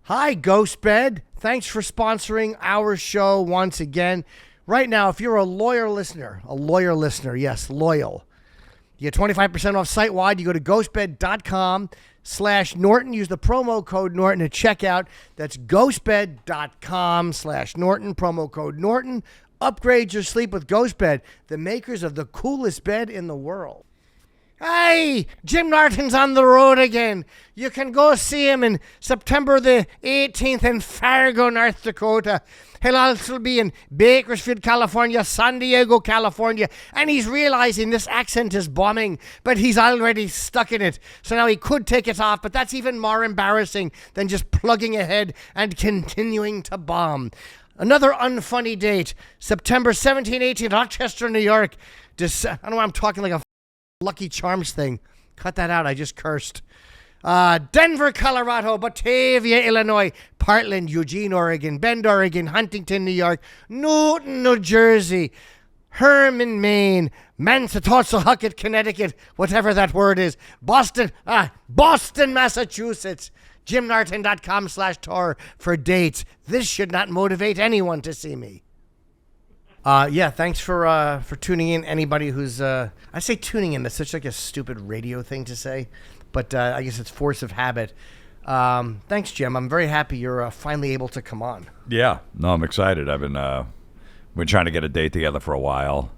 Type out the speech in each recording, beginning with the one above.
Hi, Ghostbed. Thanks for sponsoring our show once again. Right now, if you're a loyal listener, yes, loyal, you get 25% off site-wide. You go to ghostbed.com/Norton. Use the promo code Norton at checkout. That's ghostbed.com/Norton, promo code Norton. Upgrade your sleep with Ghostbed, the makers of the coolest bed in the world. Hey, Jim Norton's on the road again. You can go see him in September the 18th in Fargo, North Dakota. He'll also be in Bakersfield, California, San Diego, California, and he's realizing this accent is bombing, but he's already stuck in it. So now he could take it off, but that's even more embarrassing than just plugging ahead and continuing to bomb. Another unfunny date, September 17, 18, Rochester, New York. I don't know why I'm talking like a Lucky Charms thing. Cut that out. I just cursed. Denver, Colorado, Batavia, Illinois, Portland, Eugene, Oregon, Bend, Oregon, Huntington, New York, Norton, New Jersey, Herman, Maine, Mashantucket, Connecticut, whatever that word is, Boston, Massachusetts, JimNorton.com/tour for dates. This should not motivate anyone to see me. Thanks for tuning in. Anybody who's, I say tuning in, that's such like a stupid radio thing to say, but I guess it's force of habit. Thanks, Jim. I'm very happy you're finally able to come on. Yeah, no, I'm excited. I've been we're trying to get a date together for a while,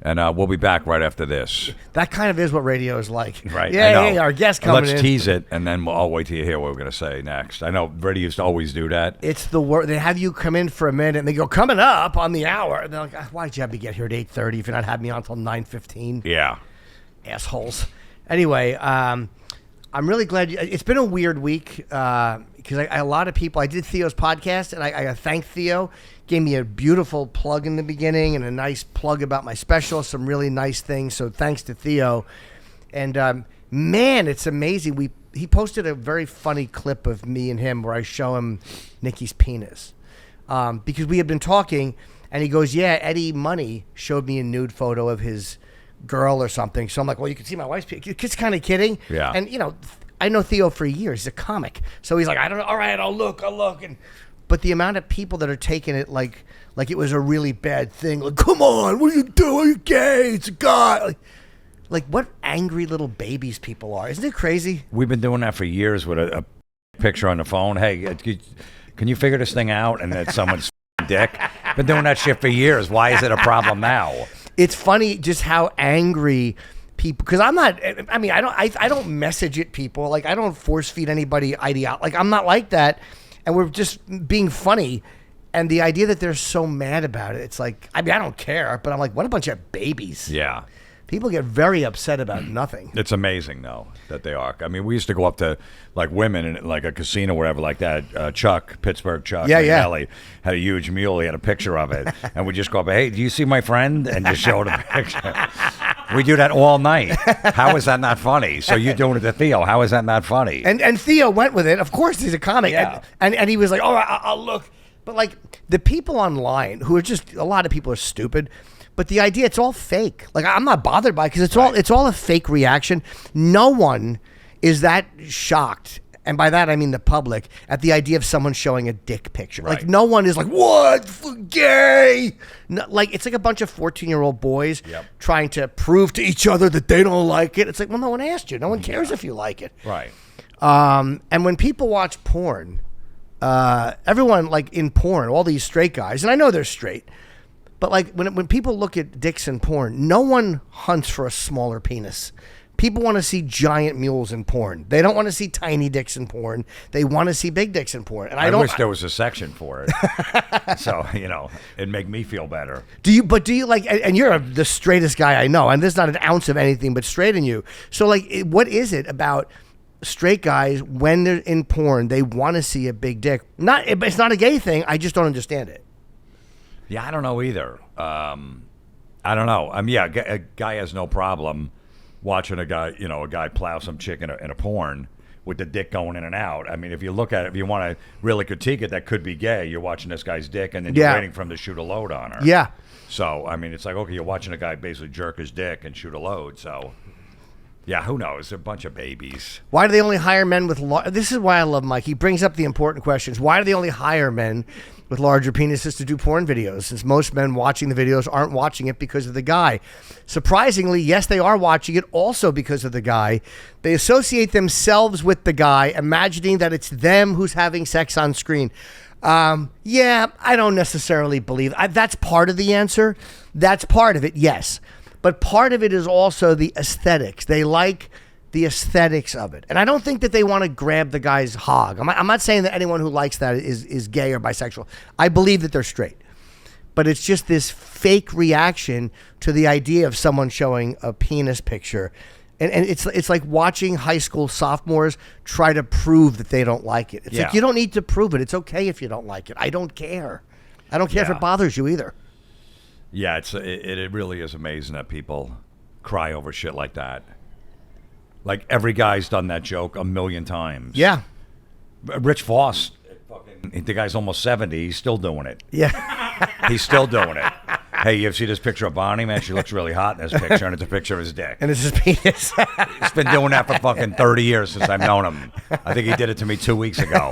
and we'll be back right after this. That kind of is what radio is like. Right. Yeah, our guest coming in. Let's tease it, and then I'll wait till you hear what we're going to say next. I know radio used to always do that. It's the worst. They have you come in for a minute, and they go, coming up on the hour. And they're like, why did you have me get here at 8:30 if you're not having me on until 9:15? Yeah. Assholes. Anyway, I'm really glad. It's been a weird week because a lot of people, I did Theo's podcast, and I thank Theo. Gave me a beautiful plug in the beginning and a nice plug about my special, some really nice things. So thanks to Theo. And man, it's amazing. He posted a very funny clip of me and him where I show him Nikki's penis. Because we had been talking, and he goes, yeah, Eddie Money showed me a nude photo of his girl or something. So I'm like, well, you can see my wife's penis. It's kind of kidding. Yeah. And, I know Theo for years. He's a comic. So he's like, I don't know. All right, I'll look. But the amount of people that are taking it like it was a really bad thing. Like, come on, what are you doing? Are you gay? It's a guy. Like what angry little babies people are. Isn't it crazy? We've been doing that for years with a picture on the phone. Hey, can you figure this thing out? And it's someone's dick. Been doing that shit for years. Why is it a problem now? It's funny just how angry people, because I don't message at people. Like, I don't force feed anybody ideology. Like, I'm not like that. And we're just being funny. And the idea that they're so mad about it, it's like, I don't care. But I'm like, what a bunch of babies. Yeah. People get very upset about nothing. It's amazing, though, that they are. I mean, we used to go up to, like, women in, like, a casino or whatever like that. Pittsburgh Chuck, Ellie, had a huge mule. He had a picture of it. And we just go up, hey, do you see my friend? And just show the picture. We do that all night. How is that not funny? So you're doing it to Theo. How is that not funny? And Theo went with it. Of course, he's a comic. Yeah. And he was like, all right, I'll look. But, like, the people online who are just, a lot of people are stupid. But the idea, it's all fake. Like, I'm not bothered by it because it's all a fake reaction. No one is that shocked, and by that I mean the public, at the idea of someone showing a dick picture. Right. Like, no one is like, what? Gay? No, like, it's like a bunch of 14-year-old boys trying to prove to each other that they don't like it. It's like, well, no one asked you. No one cares if you like it. Right. And when people watch porn, everyone, like, in porn, all these straight guys, and I know they're straight, but like when people look at dicks in porn, no one hunts for a smaller penis. People want to see giant mules in porn. They don't want to see tiny dicks in porn. They want to see big dicks in porn. And I wish there was a section for it. So, it'd make me feel better. Do you like, and you're the straightest guy I know, and there's not an ounce of anything but straight in you. So like, what is it about straight guys when they're in porn, they want to see a big dick? It's not a gay thing. I just don't understand it. Yeah, I don't know either. I don't know. A guy has no problem watching a guy plow some chick in a porn with the dick going in and out. I mean, if you look at it, if you want to really critique it, that could be gay. You're watching this guy's dick, and then you're waiting for him to shoot a load on her. Yeah. So, I mean, it's like, okay, you're watching a guy basically jerk his dick and shoot a load, so... Yeah, who knows? They're a bunch of babies. Why do they only hire men with... This is why I love Mike. He brings up the important questions. Why do they only hire men with larger penises to do porn videos, since most men watching the videos aren't watching it because of the guy? Surprisingly, yes, they are watching it also because of the guy. They associate themselves with the guy, imagining that it's them who's having sex on screen. Yeah, I don't necessarily believe... that's part of the answer. That's part of it, yes. But part of it is also the aesthetics. They like the aesthetics of it. And I don't think that they want to grab the guy's hog. I'm not saying that anyone who likes that is gay or bisexual. I believe that they're straight. But it's just this fake reaction to the idea of someone showing a penis picture. And it's like watching high school sophomores try to prove that they don't like it. It's like, you don't need to prove it. It's okay if you don't like it. I don't care. I don't care if it bothers you either. Yeah, it really is amazing that people cry over shit like that. Like, every guy's done that joke a million times. Yeah. Rich Voss, the guy's almost 70. He's still doing it. Yeah. He's still doing it. Hey, you ever see this picture of Bonnie? Man, she looks really hot in this picture, and it's a picture of his dick. And it's his penis. He's been doing that for fucking 30 years since I've known him. I think he did it to me 2 weeks ago.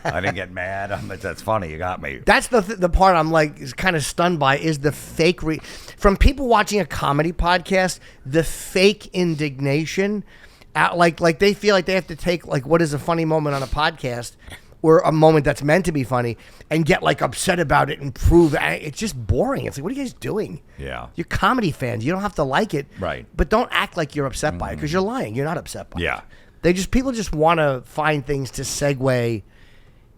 I didn't get mad. That's funny. You got me. That's the part I'm like kind of stunned by is the fake from people watching a comedy podcast, the fake indignation. Like they feel like they have to take like what is a funny moment on a podcast or a moment that's meant to be funny and get like upset about it and prove it's just boring. It's like, what are you guys doing? Yeah. You're comedy fans. You don't have to like it. Right. But don't act like you're upset by it because you're lying. You're not upset by it. People just want to find things to segue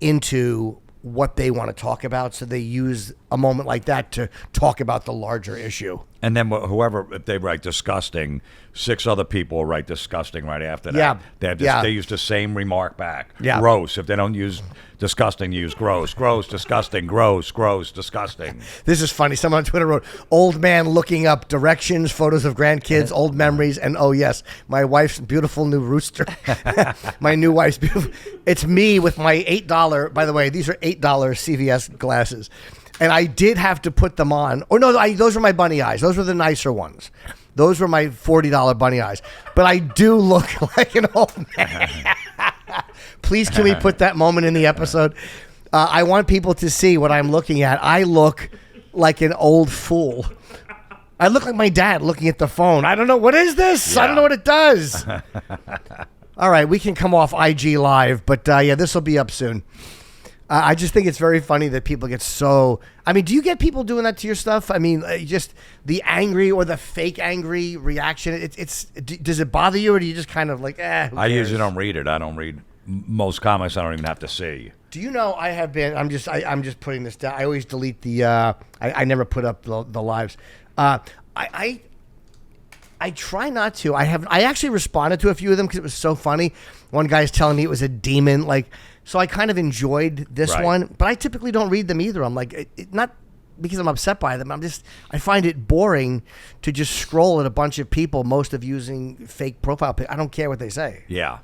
into what they want to talk about. So they use a moment like that to talk about the larger issue. And then whoever, if they write disgusting, 6 other people will write disgusting right after that. Yeah. They use the same remark back. Yeah. Gross. If they don't use disgusting, use gross. Gross, disgusting, gross, disgusting. This is funny. Someone on Twitter wrote, old man looking up directions, photos of grandkids, old memories, and oh yes, my wife's beautiful new rooster. My new wife's beautiful. It's me with my $8, by the way, these are $8 CVS glasses. And I did have to put them on. Oh, no, those were my bunny eyes. Those were the nicer ones. Those were my $40 bunny eyes. But I do look like an old man. Please, can we put that moment in the episode? I want people to see what I'm looking at. I look like an old fool. I look like my dad looking at the phone. I don't know. What is this? I don't know what it does. All right, we can come off IG Live. But, this will be up soon. I just think it's very funny that people get so... I mean, do you get people doing that to your stuff? I mean, just the angry or the fake angry reaction. Does it bother you, or do you just kind of like, I usually don't read it. I don't read most comments. I don't even have to see. Do you know I have been... I'm just putting this down. I always delete the... I never put up the lives. I try not to. I actually responded to a few of them because it was so funny. One guy's telling me it was a demon, like... So I kind of enjoyed this one, but I typically don't read them either. I'm like, not because I'm upset by them. I find it boring to just scroll at a bunch of people, most of using fake profile pics. I don't care what they say. Yeah.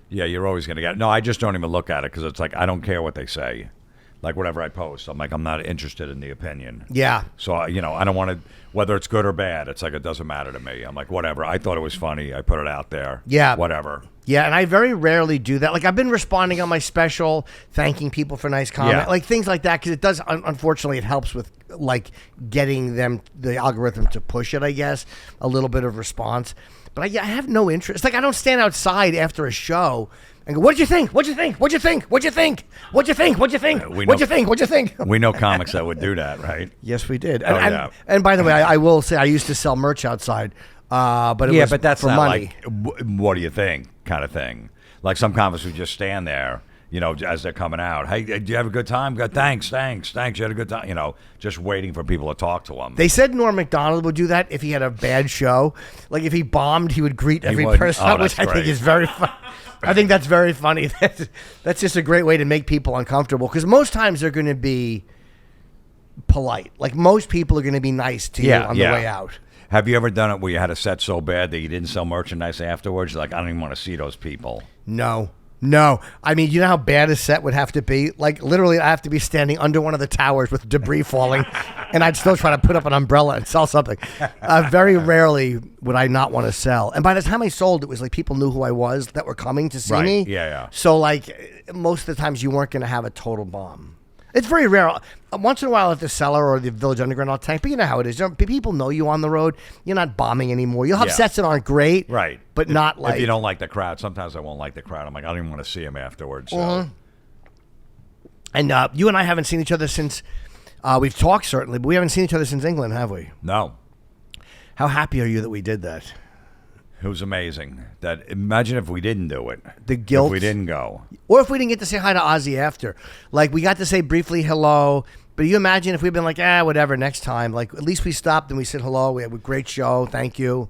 Yeah, you're always going to get... No, I just don't even look at it because it's like, I don't care what they say. Like, whatever I post, I'm like, I'm not interested in the opinion. Yeah. So, I don't want to... Whether it's good or bad, it's like, it doesn't matter to me. I'm like, whatever. I thought it was funny. I put it out there. Yeah. Whatever. Yeah, and I very rarely do that. Like, I've been responding on my special, thanking people for nice comment, like things like that, because it does, unfortunately, it helps with, like, getting the algorithm to push it, I guess, a little bit of response. But I have no interest. Like, I don't stand outside after a show and go, what'd you think? What'd you think? What'd you think? What'd you think? What'd you think? What'd you think? What'd you think? What'd you think? We know comics that would do that, right? Yes, we did. And by the way, I will say I used to sell merch outside, but it was but that's for not money. Like, what do you think kind of thing. Like, some comics would just stand there, as they're coming out. Hey, do you have a good time? Good, thanks. You had a good time. Just waiting for people to talk to them. They said Norm Macdonald would do that if he had a bad show. Like, if he bombed, he would greet every person, which I think is very fun. I think that's very funny. That's just a great way to make people uncomfortable, because most times they're going to be polite. Like, most people are going to be nice to you on the way out. Have you ever done it where you had a set so bad that you didn't sell merchandise afterwards? You're like, I don't even want to see those people. No. No. I mean, you know how bad a set would have to be? Like, literally, I have to be standing under one of the towers with debris falling, and I'd still try to put up an umbrella and sell something. Very rarely would I not want to sell. And by the time I sold, it was like people knew who I was that were coming to see me. Yeah. So, like, most of the times you weren't going to have a total bomb. It's very rare. Once in a while at the Cellar or the Village Underground, I'll tank. But you know how it is. People know you on the road. You're not bombing anymore. You'll have sets that aren't great. Right. But not like... If you don't like the crowd, sometimes I won't like the crowd. I'm like, I don't even want to see him afterwards. So. Uh-huh. And you and I haven't seen each other since... we've talked, certainly, but we haven't seen each other since England, have we? No. How happy are you that we did that? It was amazing. Imagine if we didn't do it. The guilt. If we didn't go. Or if we didn't get to say hi to Ozzie after. Like, we got to say briefly hello, but you imagine if we'd been like, whatever, next time. Like, at least we stopped and we said hello. We had a great show. Thank you.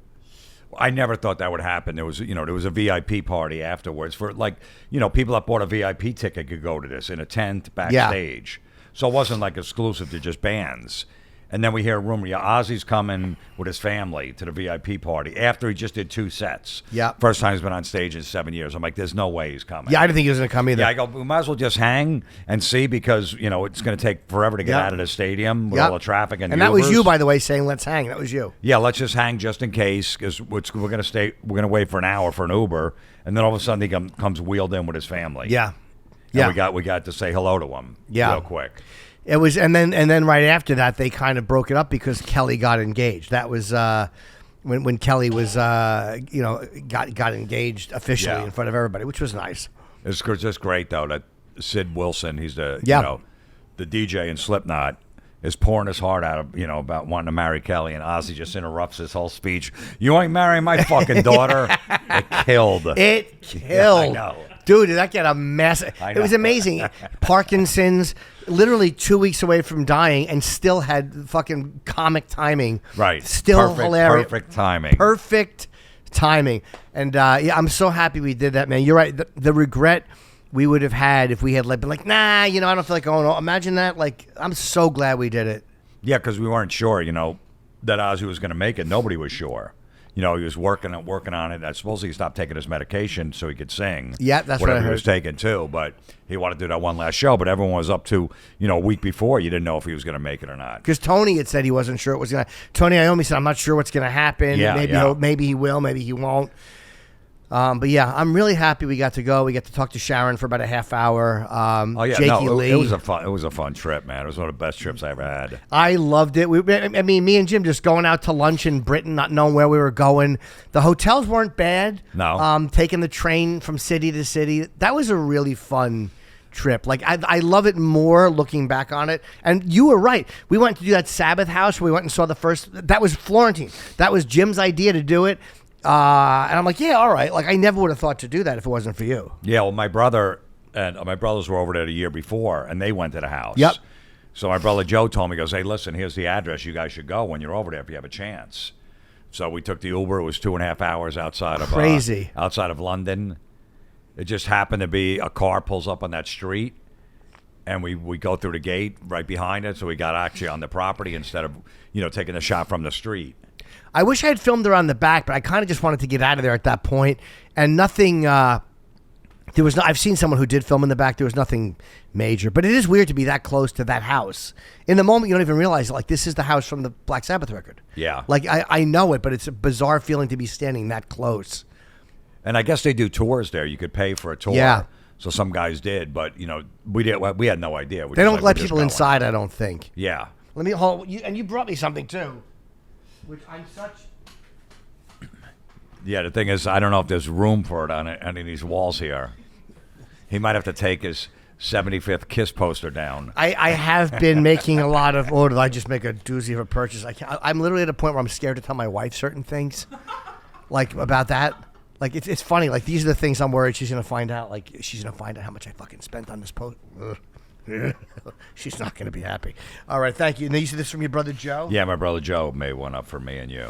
I never thought that would happen. There was a VIP party afterwards for people that bought a VIP ticket could go to this in a tent backstage. Yeah. So it wasn't like exclusive to just bands. And then we hear a rumor, Ozzie's coming with his family to the VIP party after he just did 2 sets. Yeah. First time he's been on stage in 7 years. I'm like, there's no way he's coming. Yeah, I didn't think he was going to come either. Yeah, I go, we might as well just hang and see because, it's going to take forever to get out of the stadium with all the traffic and that was you, by the way, saying let's hang. That was you. Yeah, let's just hang just in case because we're going to wait for an hour for an Uber. And then all of a sudden he comes wheeled in with his family. Yeah. And we got to say hello to him real quick. It was, and then right after that, they kind of broke it up because Kelly got engaged. That was when Kelly was, got engaged officially in front of everybody, which was nice. It's just great though that Sid Wilson, he's the the DJ in Slipknot, is pouring his heart out of about wanting to marry Kelly, and Ozzie just interrupts his whole speech. You ain't marrying my fucking daughter. It killed. Yeah, I know. Dude, did that get a mess? It was amazing. Parkinson's, literally 2 weeks away from dying, and still had fucking comic timing. Right. Still hilarious. Perfect timing. Perfect timing. And I'm so happy we did that, man. You're right. The regret we would have had if we had been like, nah, I don't feel like going. Imagine that. Like, I'm so glad we did it. Yeah, because we weren't sure, that Ozzie was going to make it. Nobody was sure. He was working on it. I suppose he stopped taking his medication so he could sing. Yeah, that's what I heard. He was taking too, but he wanted to do that one last show. But everyone was up to, a week before. You didn't know if he was going to make it or not. Because Tony had said he wasn't sure it was going to. Tony Iommi said, I'm not sure what's going to happen. Yeah, maybe he will, maybe he won't. But yeah, I'm really happy we got to go. We got to talk to Sharon for about a half hour. Jakey Lee. It was a fun trip, man. It was one of the best trips I ever had. I loved it. Me and Jim just going out to lunch in Britain, not knowing where we were going. The hotels weren't bad. No. Taking the train from city to city. That was a really fun trip. Like, I love it more looking back on it. And you were right. We went to do that Sabbath house where we went and saw the first. That was Florentine. That was Jim's idea to do it. And I'm like, yeah, all right. Like, I never would have thought to do that if it wasn't for you. Yeah, well, my brother and my brothers were over there the year before, and they went to the house. Yep. So my brother Joe told me, he goes, hey, listen, here's the address. You guys should go when you're over there if you have a chance. So we took the Uber. It was 2.5 hours outside of outside of London. It just happened to be a car pulls up on that street, and we go through the gate right behind it. So we got actually on the property instead of taking a shot from the street. I wish I had filmed around the back, but I kind of just wanted to get out of there at that point. And nothing, there was no, I've seen someone who did film in the back. There was nothing major, but it is weird to be that close to that house. In the moment, you don't even realize, like, this is the house from the Black Sabbath record. Yeah. Like, I know it, but it's a bizarre feeling to be standing that close. And I guess they do tours there. You could pay for a tour. Yeah. So some guys did, but, we had no idea. They don't let people inside, I don't think. Yeah. Let me hold, and you brought me something, too. Which I'm such. Yeah, the thing is, I don't know if there's room for it on any of these walls here. He might have to take his 75th Kiss poster down. I have been making a lot of. Or did I just make a doozy of a purchase? I'm literally at a point where I'm scared to tell my wife certain things, like about that. Like it's funny. Like these are the things I'm worried she's gonna find out. Like she's gonna find out how much I fucking spent on this post. She's not going to be happy. All right, thank you. And you see this from your brother Joe? Yeah, my brother Joe made one up for me and you.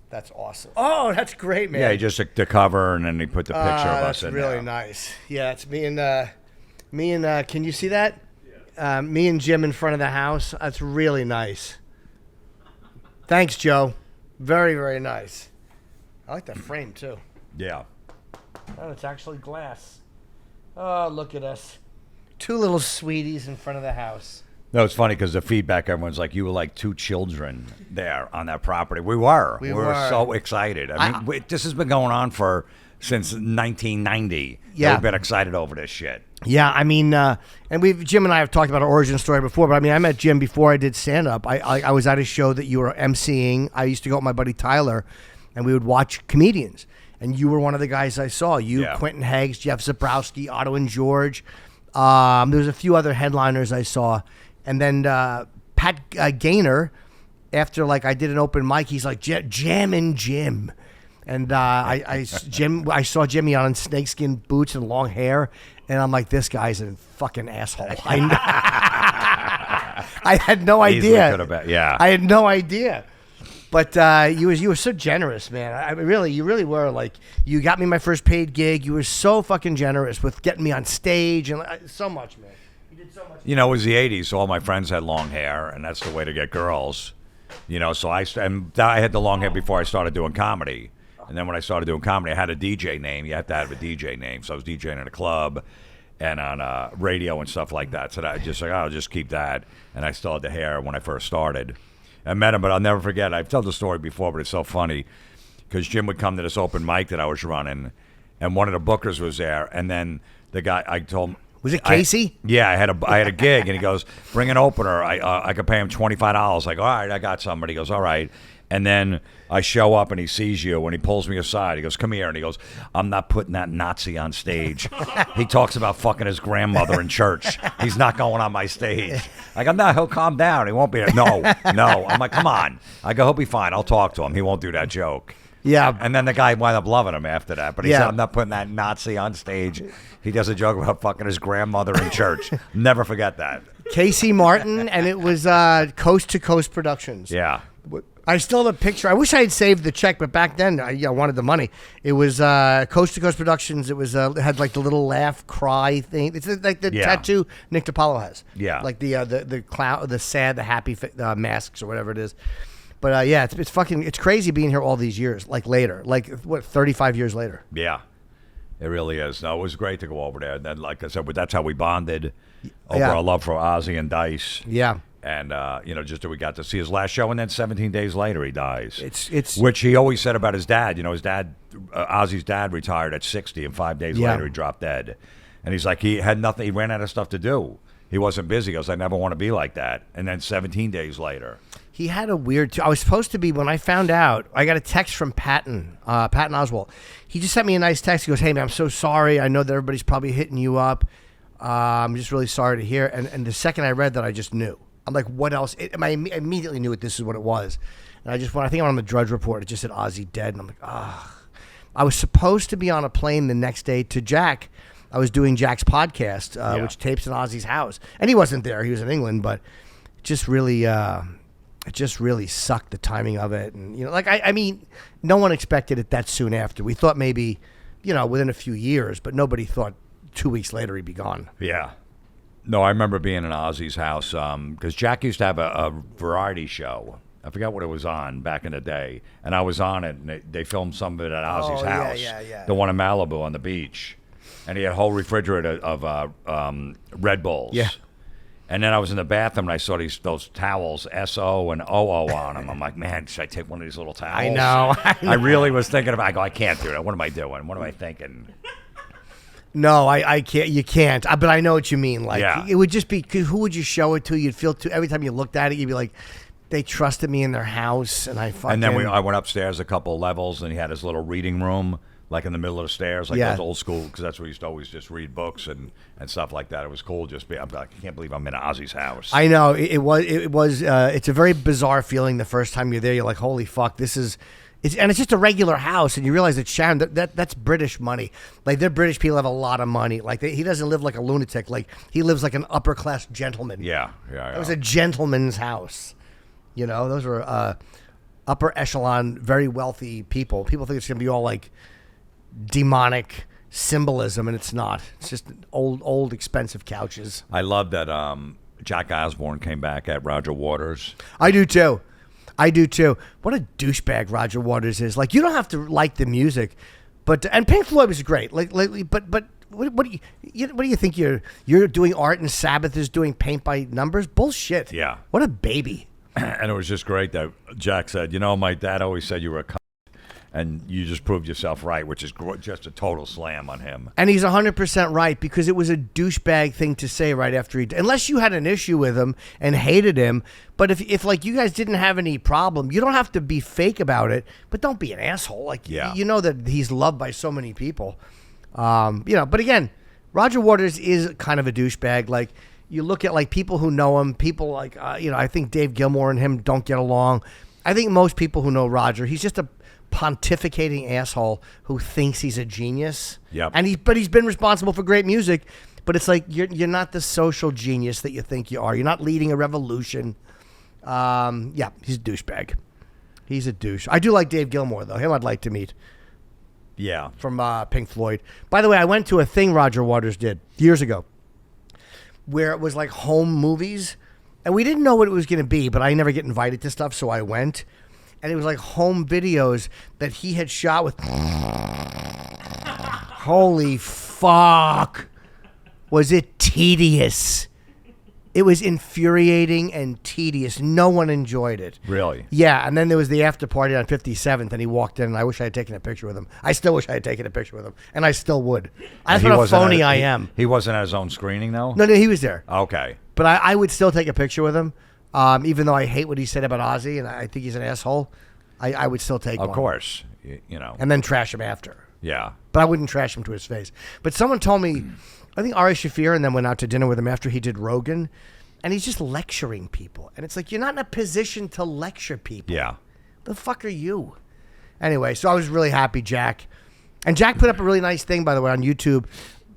That's awesome. Oh, that's great, man. Yeah, he just took the cover and then he put the picture of us in there. That's really nice. Yeah, it's me and can you see that? Yeah. Me and Jim in front of the house. That's really nice. Thanks, Joe. Very, very nice. I like that frame, too. Yeah. Oh, it's actually glass. Oh, look at us. Two little sweeties in front of the house. No, it's funny because the feedback, everyone's like, you were like two children there on that property. We were. We were so excited. I mean, this has been going on since 1990. Yeah. We've been excited over this shit. Yeah, I mean, and Jim and I have talked about our origin story before, but I mean, I met Jim before I did stand-up. I was at a show that you were emceeing. I used to go with my buddy Tyler, and we would watch comedians. And you were one of the guys I saw. You, Quentin Heggs, Jeff Zabrowski, Otto and George. There was a few other headliners I saw. And then Pat Gaynor, after like I did an open mic, he's like, jamming Jim. And I saw Jimmy on snakeskin boots and long hair. And I'm like, this guy's a fucking asshole. I had no idea. I had no idea. But you were so generous, man. You really were. Like, you got me my first paid gig. You were so fucking generous with getting me on stage and so much, man. You did so much. You know, it was the 80s, so all my friends had long hair, and that's the way to get girls. You know, so I had the long hair before I started doing comedy. And then when I started doing comedy, I had a DJ name. You have to have a DJ name. So I was DJing in a club and on radio and stuff like that. So I just like, I'll just keep that. And I still had the hair when I first started. I met him, but I'll never forget. I've told the story before, but it's so funny because Jim would come to this open mic that I was running, and one of the bookers was there. And then the guy, I told him, was it Casey? Yeah, I had a gig, and he goes, "Bring an opener. I could pay him $25." Like, all right, I got somebody. He goes, all right. And then I show up, and he sees you, and he pulls me aside. He goes, come here. And he goes, I'm not putting that Nazi on stage. He talks about fucking his grandmother in church. He's not going on my stage. I go, no, he'll calm down. He won't be there. No. I'm like, come on. I go, he'll be fine. I'll talk to him. He won't do that joke. Yeah. And then the guy wound up loving him after that. But he said, I'm not putting that Nazi on stage. He does a joke about fucking his grandmother in church. Never forget that. Casey Martin, and it was Coast to Coast Productions. Yeah. I still have a picture. I wish I had saved the check, but back then I wanted the money. It was Coast to Coast Productions. It was it had like the little laugh cry thing. It's like the tattoo Nick DiPaolo has. Yeah, like the clown, the sad, the happy masks or whatever it is. But it's crazy being here all these years. Like later, 35 years later. Yeah, it really is. No, it was great to go over there. And then, like I said, that's how we bonded over our love for Ozzie and Dice. Yeah. And, just that we got to see his last show, and then 17 days later he dies. It's which he always said about his dad. You know, his dad, Ozzie's dad, retired at 60, and 5 days later he dropped dead. And he's like, he had nothing. He ran out of stuff to do. He wasn't busy. He goes, I never want to be like that. And then 17 days later. He had a weird... I was supposed to be... When I found out, I got a text from Patton Oswalt. He just sent me a nice text. He goes, hey, man, I'm so sorry. I know that everybody's probably hitting you up. I'm just really sorry to hear. And the second I read that, I just knew. I'm like, what else? I immediately knew this is what it was. And I think I'm on the Drudge Report. It just said Ozzie dead. And I'm like, I was supposed to be on a plane the next day to Jack. I was doing Jack's podcast, which tapes in Ozzie's house. And he wasn't there. He was in England. But it just really sucked, the timing of it. And, I mean, no one expected it that soon after. We thought maybe, within a few years. But nobody thought 2 weeks later he'd be gone. Yeah. No, I remember being in Ozzie's house because Jack used to have a variety show. I forgot what it was on back in the day. And I was on it, and they filmed some of it at Ozzie's house. Yeah. The one in Malibu on the beach. And he had a whole refrigerator of Red Bulls. Yeah. And then I was in the bathroom, and I saw those towels, S-O and O-O on them. I'm like, man, should I take one of these little towels? I know. I really was thinking about it. I go, I can't do that. What am I doing? What am I thinking? No, I can't. You can't. But I know what you mean. Like, it would just be, who would you show it to? You'd feel every time you looked at it, you'd be like, they trusted me in their house, and I fucking. And then I went upstairs a couple levels, and he had his little reading room, like in the middle of the stairs, like those old school, because that's where he used to always just read books and stuff like that. It was cool. I'm like, I can't believe I'm in Ozzie's house. I know it was. It's a very bizarre feeling the first time you're there. You're like, holy fuck, this is. And it's just a regular house, and you realize that Sharon, that's British money. Like, they're British people have a lot of money. Like, he doesn't live like a lunatic. Like, he lives like an upper class gentleman. Yeah. It was a gentleman's house. Those were upper echelon, very wealthy people. People think it's gonna be all like demonic symbolism, and it's not. It's just old expensive couches. I love that Jack Osbourne came back at Roger Waters. I do too. I do too. What a douchebag Roger Waters is. Like, you don't have to like the music, and Pink Floyd was great. Like, but what do you think you're doing art and Sabbath is doing paint by numbers? Bullshit. Yeah. What a baby. And it was just great that Jack said, my dad always said you were a cunt, and you just proved yourself right, which is just a total slam on him. And he's 100% right, because it was a douchebag thing to say right after unless you had an issue with him and hated him. But if like you guys didn't have any problem, you don't have to be fake about it, but don't be an asshole. Like, you know that he's loved by so many people. But again, Roger Waters is kind of a douchebag. Like, you look at like people who know him, people like, I think Dave Gilmour and him don't get along. I think most people who know Roger, he's just a pontificating asshole who thinks he's a genius. Yep. But he's been responsible for great music. But it's like, you're not the social genius that you think you are. You're not leading a revolution. He's a douchebag. He's a douche. I do like Dave Gilmour though. Him I'd like to meet. Yeah. From Pink Floyd. By the way, I went to a thing Roger Waters did years ago, where it was like home movies, and we didn't know what it was going to be, but I never get invited to stuff, so I went, and it was like home videos that he had shot with. Holy fuck. Was it tedious? It was infuriating and tedious. No one enjoyed it. Really? Yeah, and then there was the after party on 57th, and he walked in, and I wish I had taken a picture with him. I still wish I had taken a picture with him, and I still would. That's what a phony I am. He wasn't at his own screening, though? No, he was there. Okay. But I would still take a picture with him, even though I hate what he said about Ozzie, and I think he's an asshole. I would still take one. Of course. And then trash him after. Yeah. But I wouldn't trash him to his face. But someone told me, I think Ari Shaffir and then went out to dinner with him after he did Rogan, and he's just lecturing people. And it's like, you're not in a position to lecture people. Yeah. The fuck are you? Anyway, so I was really happy, Jack. And Jack put up a really nice thing, by the way, on YouTube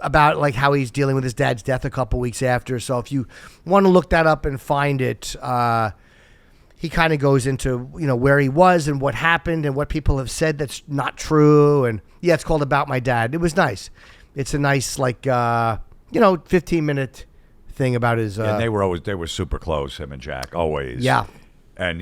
about like how he's dealing with his dad's death a couple weeks after. So if you want to look that up and find it, he kind of goes into, where he was and what happened and what people have said that's not true. And yeah, it's called About My Dad. It was nice. It's a nice, 15-minute thing about his. And they were super close, him and Jack, always. Yeah. And,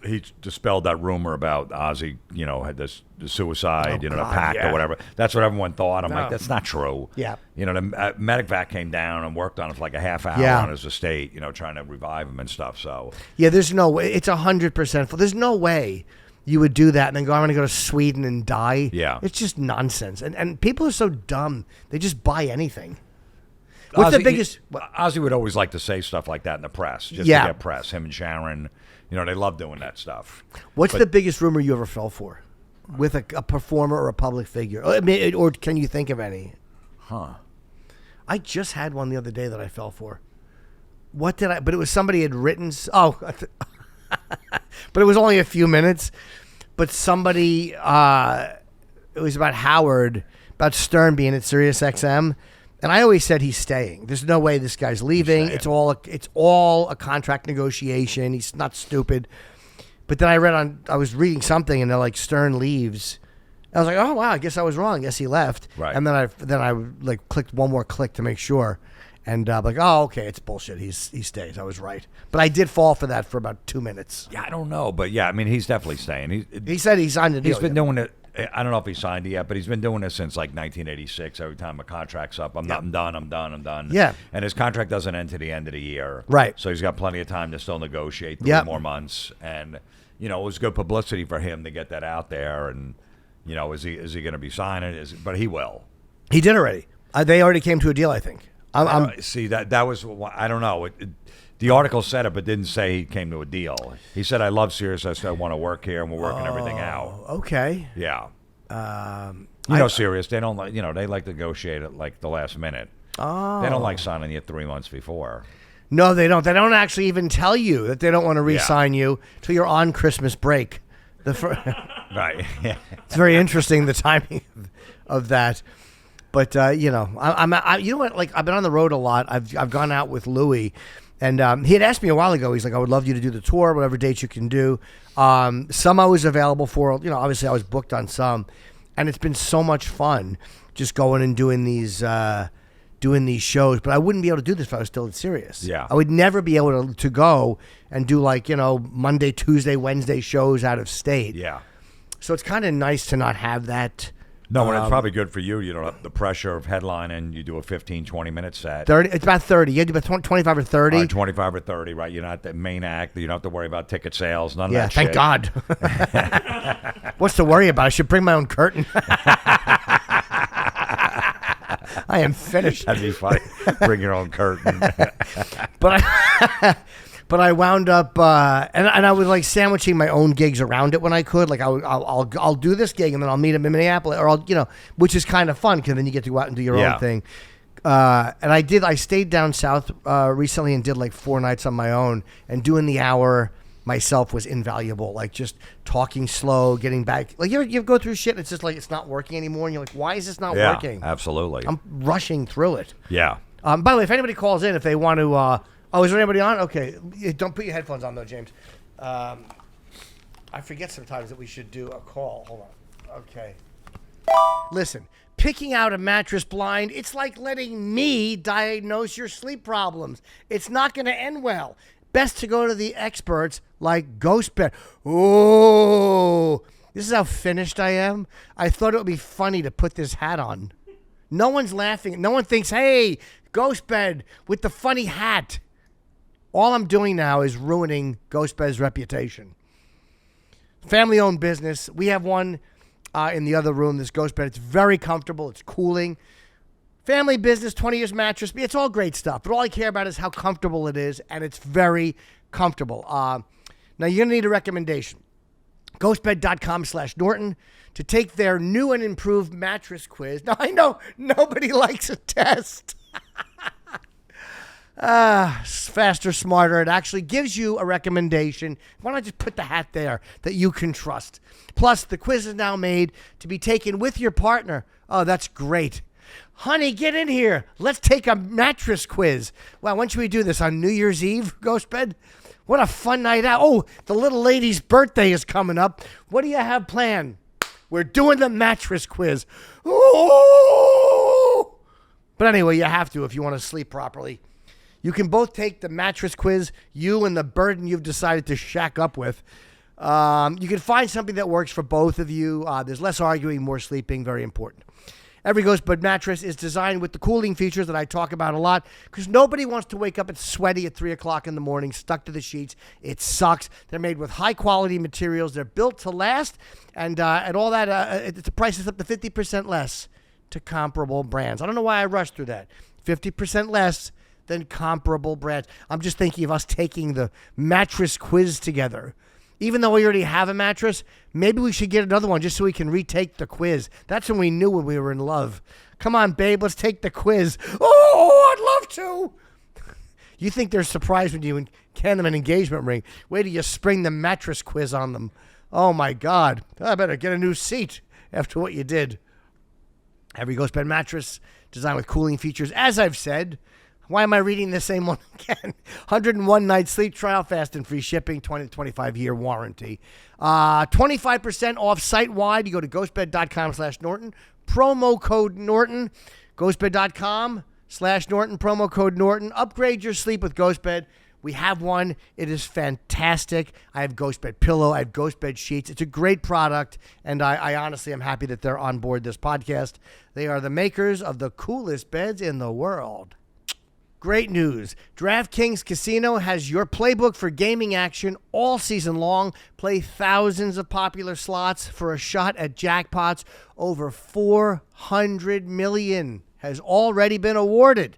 he dispelled that rumor about Ozzie, had the suicide, the pact or whatever. That's what everyone thought. I'm like, that's not true. Yeah. The medevac came down and worked on it for like a half hour on his estate, trying to revive him and stuff. So yeah, there's no way. It's 100% full. There's no way you would do that and then go, I'm going to go to Sweden and die. Yeah. It's just nonsense. And people are so dumb. They just buy anything. What's Ozzie, the biggest? Ozzie would always like to say stuff like that in the press, just to get press. Him and Sharon, they love doing that stuff. What's the biggest rumor you ever fell for, with a performer or a public figure? Or can you think of any? Huh. I just had one the other day that I fell for. What did I? But it was somebody had written. Oh, but it was only a few minutes. But somebody, it was about Howard, about Stern being at Sirius XM. And I always said he's staying. There's no way this guy's leaving. It's all a contract negotiation. He's not stupid. But then I was reading something, and they're like, Stern leaves. I was like, oh wow, I guess I was wrong. I guess he left. Right. And then I like clicked one more click to make sure, and like, oh okay, it's bullshit. He stays. I was right. But I did fall for that for about 2 minutes. Yeah, I don't know, but yeah, I mean, he's definitely staying. He said he signed the deal. He's been doing it. I don't know if he signed it yet, but he's been doing this since like 1986. Every time a contract's up, I'm done. Yeah. And his contract doesn't end to the end of the year. Right. So he's got plenty of time to still negotiate 3 more months. And, it was good publicity for him to get that out there. And, is he going to be signing? But he will. He did already. They already came to a deal, I think. See, that was, I don't know. The article said it, but didn't say he came to a deal. He said, I love Sirius. I said, I want to work here, and we're working everything out. Okay. Yeah. Sirius, they don't like, they like to negotiate at like the last minute. Oh. They don't like signing you 3 months before. No, they don't. They don't actually even tell you that they don't want to re-sign you till you're on Christmas break. Right. Yeah. It's very interesting, the timing of that. But, you know what? Like, I've been on the road a lot. I've gone out with Louis. And he had asked me a while ago, he's like, I would love you to do the tour, whatever dates you can do. Some I was available for, obviously I was booked on some. And it's been so much fun just going and doing these doing these shows, but I wouldn't be able to do this if I was still serious. Yeah. I would never be able to go and do like, Monday, Tuesday, Wednesday shows out of state. Yeah. So it's kind of nice to not have that. No, and it's probably good for you. You don't have the pressure of headlining. You do a 15, 20-minute set. 30. It's about 30. You have to do about 25 or 30. 25 or 30, right? You're not the main act. You don't have to worry about ticket sales. None of Yeah, that thank shit. God. What's to worry about? I should bring my own curtain. I am finished. That'd be funny. Bring your own curtain. But I wound up, and I was like sandwiching my own gigs around it when I could. Like I'll do this gig and then I'll meet him in Minneapolis, or which is kind of fun because then you get to go out and do your own thing. And I stayed down south recently and did like 4 nights on my own, and doing the hour myself was invaluable. Like just talking slow, getting back. Like you go through shit and it's just like it's not working anymore, and you're like, why is this not working? Absolutely. I'm rushing through it. Yeah. By the way, if anybody calls in, if they want to, is there anybody on? Okay, don't put your headphones on though, James. I forget sometimes that we should do a call. Hold on. Okay. Listen, picking out a mattress blind, it's like letting me diagnose your sleep problems. It's not going to end well. Best to go to the experts like Ghostbed. Oh, this is how finished I am. I thought it would be funny to put this hat on. No one's laughing. No one thinks, hey, Ghostbed with the funny hat. All I'm doing now is ruining Ghostbed's reputation. Family-owned business. We have one in the other room, this Ghostbed. It's very comfortable. It's cooling. Family business, 20 years mattress. It's all great stuff. But all I care about is how comfortable it is, and it's very comfortable. Now, you're going to need a recommendation. Ghostbed.com/Norton to take their new and improved mattress quiz. Now, I know nobody likes a test. Faster, smarter. It actually gives you a recommendation. Why not just put the hat there that you can trust? Plus, the quiz is now made to be taken with your partner. Oh, that's great. Honey, get in here. Let's take a mattress quiz. Well, when should we do this? On New Year's Eve, Ghostbed? What a fun night out. Oh, the little lady's birthday is coming up. What do you have planned? We're doing the mattress quiz. Ooh! But anyway, you have to if you want to sleep properly. You can both take the mattress quiz, you and the burden you've decided to shack up with. You can find something that works for both of you. There's less arguing, more sleeping, very important. Every Ghostbed mattress is designed with the cooling features that I talk about a lot because nobody wants to wake up and sweaty at 3 o'clock in the morning, stuck to the sheets. It sucks. They're made with high-quality materials. They're built to last, and all that, the price is up to 50% less to comparable brands. I don't know why I rushed through that. 50% less than comparable brands. I'm just thinking of us taking the mattress quiz together. Even though we already have a mattress, maybe we should get another one just so we can retake the quiz. That's when we knew when we were in love. Come on, babe, let's take the quiz. Oh, I'd love to. You think they're surprised when you hand them an engagement ring. Wait till you spring the mattress quiz on them. Oh, my God. I better get a new seat after what you did. Every Ghostbed mattress designed with cooling features, as I've said. Why am I reading the same one again? 101 night sleep trial, fast and free shipping, 20 to 25-year warranty. 25% off site-wide. You go to ghostbed.com/Norton. Promo code Norton. Ghostbed.com/Norton. Promo code Norton. Upgrade your sleep with Ghostbed. We have one. It is fantastic. I have Ghostbed pillow. I have Ghostbed sheets. It's a great product, and I honestly am happy that they're on board this podcast. They are the makers of the coolest beds in the world. Great news. DraftKings Casino has your playbook for gaming action all season long. Play thousands of popular slots for a shot at jackpots. Over $400 million has already been awarded.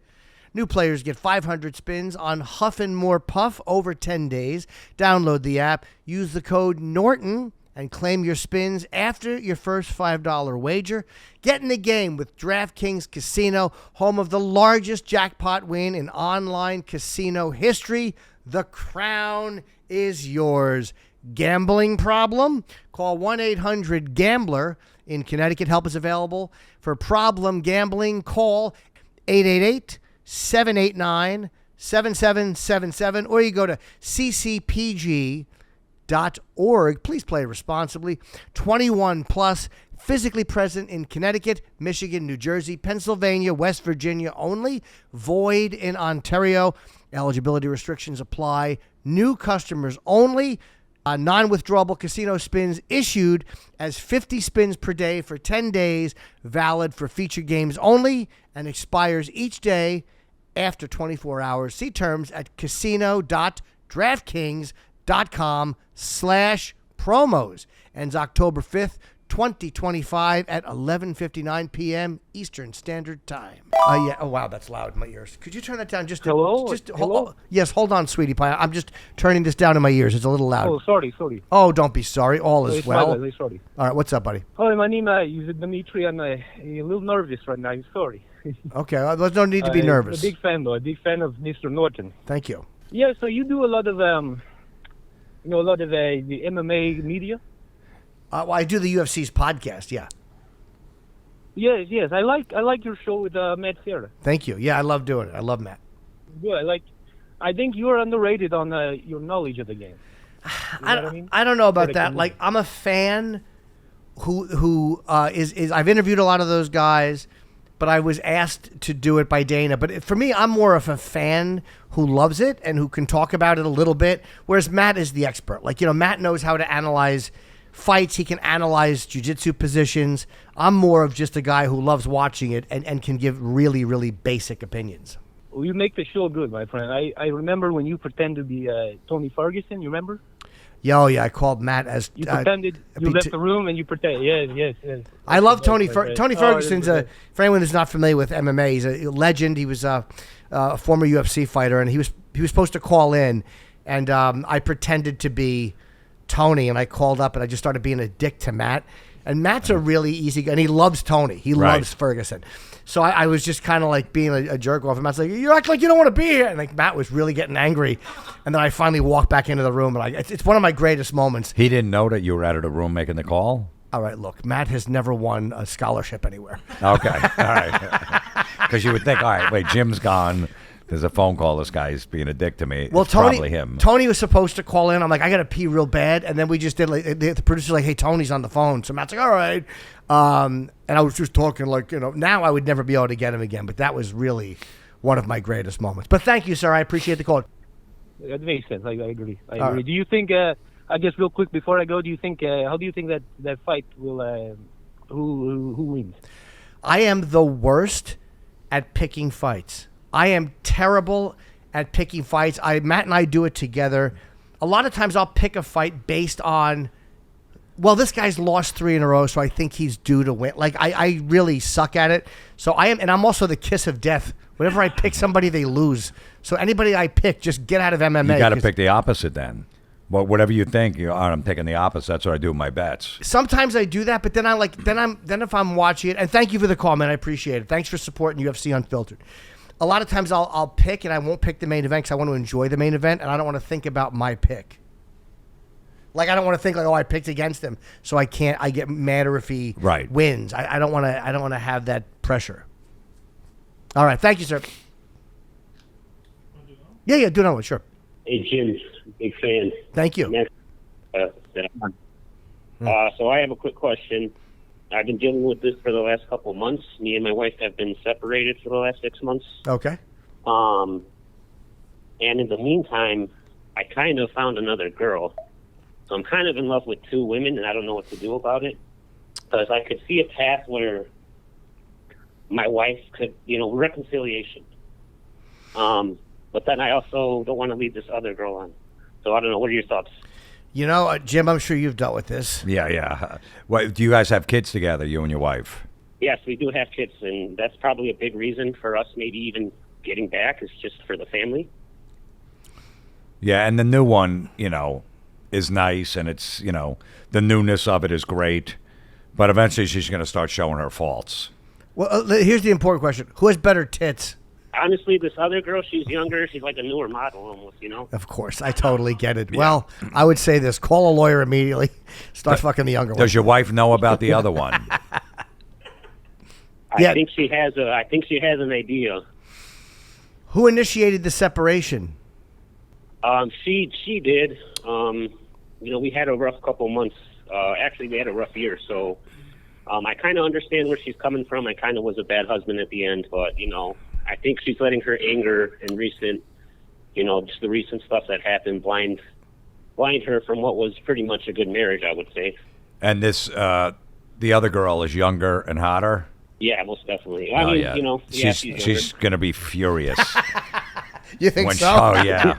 New players get 500 spins on Huff and More Puff over 10 days. Download the app, use the code Norton, and claim your spins after your first $5 wager. Get in the game with DraftKings Casino, home of the largest jackpot win in online casino history. The crown is yours. Gambling problem? Call 1-800-GAMBLER. In Connecticut, help is available. For problem gambling, call 888-789-7777, or you go to ccpg.org. Please play responsibly. 21 plus, physically present in Connecticut, Michigan, New Jersey, Pennsylvania, West Virginia only. Void in Ontario. Eligibility restrictions apply. New customers only. Non-withdrawable casino spins issued as 50 spins per day for 10 days, valid for featured games only, and expires each day after 24 hours. See terms at casino.draftkings.com/promos. Ends October 5th, 2025 at 11:59 p.m. Eastern Standard Time. Yeah. Oh, wow, that's loud in my ears. Could you turn that down just Hello? Hello? Yes, hold on, sweetie pie. I'm just turning this down in my ears. It's a little loud. Oh, sorry. Oh, don't be sorry. All is well. Sorry. All right, what's up, buddy? Oh, my name is Dimitri, and I'm a little nervous right now. I'm sorry. Okay, well, there's no need to be nervous. I'm a big fan, though. A big fan of Mr. Norton. Thank you. Yeah, so you do a lot of, the MMA media? Well, I do the UFC's podcast, yeah. Yes. I like your show with Matt Serra. Thank you. Yeah, I love doing it. I love Matt. Good. I think you're underrated on your knowledge of the game. I don't know about that. Like, I'm a fan who is I've interviewed a lot of those guys, but I was asked to do it by Dana. But for me, I'm more of a fan who loves it and who can talk about it a little bit, whereas Matt is the expert. Like, Matt knows how to analyze fights. He can analyze jiu-jitsu positions. I'm more of just a guy who loves watching it and can give really, really basic opinions. Well, you make the show good, my friend. I remember when you pretended to be Tony Ferguson. You remember? Yeah, I called Matt as... You pretended. You left the room and you pretended. Yes. I love Tony Ferguson. Tony Ferguson's for anyone who's not familiar with MMA, he's a legend. He was a former UFC fighter, and he was supposed to call in, and I pretended to be Tony, and I called up, and I just started being a dick to Matt. And Matt's a really easy guy, and he loves Tony. He loves Ferguson. So I was just kind of like being a jerk off. And Matt's like, you act like you don't want to be here. And like Matt was really getting angry. And then I finally walked back into the room, and it's one of my greatest moments. He didn't know that you were out of the room making the call? All right, look, Matt has never won a scholarship anywhere. Okay, all right. Because you would think, all right, wait, Jim's gone. There's a phone call. This guy's being a dick to me. Well, it's probably him. Tony was supposed to call in. I'm like, I got to pee real bad. And then we just did, like, the producer's like, hey, Tony's on the phone. So Matt's like, all right. And I was just talking like, now I would never be able to get him again. But that was really one of my greatest moments. But thank you, sir. I appreciate the call. That makes sense. I agree. Right. Do you think, I guess real quick before I go, how do you think that fight will, who wins? I am the worst at picking fights. I am terrible at picking fights. Matt and I do it together. A lot of times I'll pick a fight based on, well, this guy's lost 3 in a row, so I think he's due to win. Like, I really suck at it. So and I'm also the kiss of death. Whenever I pick somebody, they lose. So anybody I pick, just get out of MMA. You got to pick the opposite then. Well, whatever you think, I'm taking the opposite. That's what I do with my bets. Sometimes I do that, but then then if I'm watching it, and thank you for the call, man, I appreciate it. Thanks for supporting UFC Unfiltered. A lot of times I'll pick, and I won't pick the main event because I want to enjoy the main event, and I don't want to think about my pick. Like, I don't want to think like, oh, I picked against him, so I get madder if he wins. I don't want to have that pressure. All right, thank you, sir. Yeah, do another one, sure. Hey, Jim, big fan. Thank you. So I have a quick question. I've been dealing with this for the last couple of months. Me and my wife have been separated for the last 6 months. Okay. And in the meantime, I kind of found another girl. So I'm kind of in love with 2 women, and I don't know what to do about it. Because I could see a path where my wife could, reconciliation. But then I also don't want to leave this other girl on. So I don't know. What are your thoughts? Jim, I'm sure you've dealt with this. Yeah. What, do you guys have kids together, you and your wife? Yes, we do have kids, and that's probably a big reason for us maybe even getting back is just for the family. Yeah, and the new one, is nice, and it's, the newness of it is great. But eventually she's going to start showing her faults. Well, here's the important question. Who has better tits? Honestly, this other girl, she's younger. She's like a newer model almost, Of course. I totally get it. Yeah. Well, I would say this. Call a lawyer immediately. Start fucking the younger one. Does your wife know about the other one? I think she has an idea. Who initiated the separation? She did. We had a rough couple months. Actually, we had a rough year, so I kind of understand where she's coming from. I kind of was a bad husband at the end, but, I think she's letting her anger and recent, just the recent stuff that happened blind her from what was pretty much a good marriage, I would say. And this, the other girl is younger and hotter? Yeah, most definitely. I mean, she's going to be furious. You think so? Oh, yeah.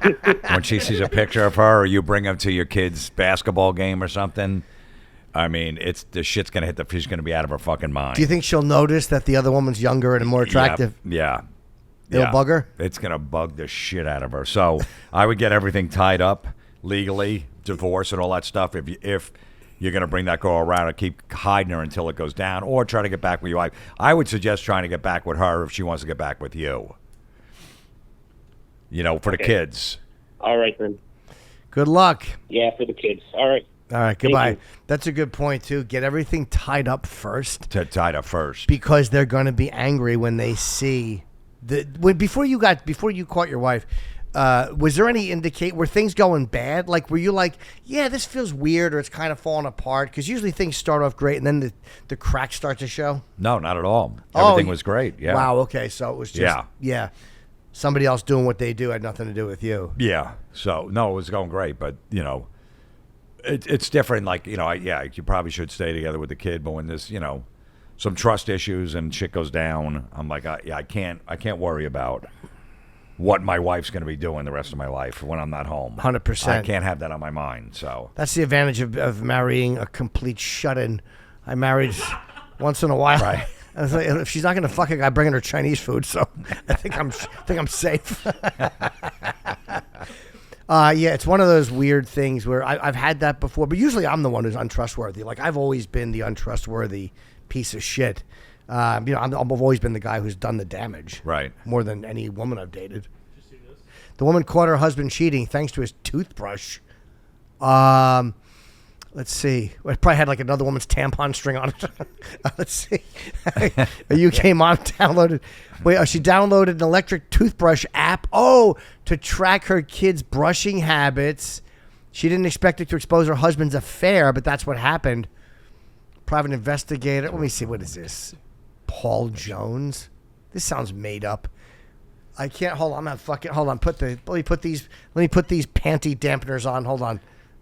When she sees a picture of her or you bring them to your kid's basketball game or something, I mean, the shit's going to hit she's going to be out of her fucking mind. Do you think she'll notice that the other woman's younger and more attractive? Yeah. It'll bug her? It's going to bug the shit out of her. So I would get everything tied up legally, divorce and all that stuff. If you're going to bring that girl around and keep hiding her until it goes down, or try to get back with your wife. I would suggest trying to get back with her if she wants to get back with you. For the kids. All right, then. Good luck. Yeah, for the kids. All right. All right, goodbye. That's a good point, too. Get everything tied up first. Tied up first. Because they're going to be angry when they see... Before you caught your wife... was there any were things going bad? Like, were you like, yeah, this feels weird, or it's kind of falling apart? Because usually things start off great, and then the cracks start to show. No, not at all. Everything was great. Yeah. Wow. Okay. So it was just somebody else doing what they do had nothing to do with you. Yeah. So no, it was going great, but it's different. Like you probably should stay together with the kid, but when there's some trust issues and shit goes down, I'm like, I can't worry about what my wife's going to be doing the rest of my life when I'm not home. 100%. I can't have that on my mind. So that's the advantage of marrying a complete shut-in. I married once in a while. Right. I was like, if she's not going to fuck a guy bringing her Chinese food, so I think I'm safe. It's one of those weird things where I've had that before, but usually I'm the one who's untrustworthy. Like, I've always been the untrustworthy piece of shit. I've always been the guy who's done the damage. Right. More than any woman I've dated. Did you see this? The woman caught her husband cheating thanks to his toothbrush. Let's see. It probably had like another woman's tampon string on it. Let's see. A UK mom downloaded. She downloaded an electric toothbrush app. To track her kids' brushing habits. She didn't expect it to expose her husband's affair, but that's what happened. Private investigator. Let me see. What is this? Paul Jones. This sounds made up. I can't. Hold on. I'm not fucking. Hold on. Let me put these panty dampeners on. Hold on.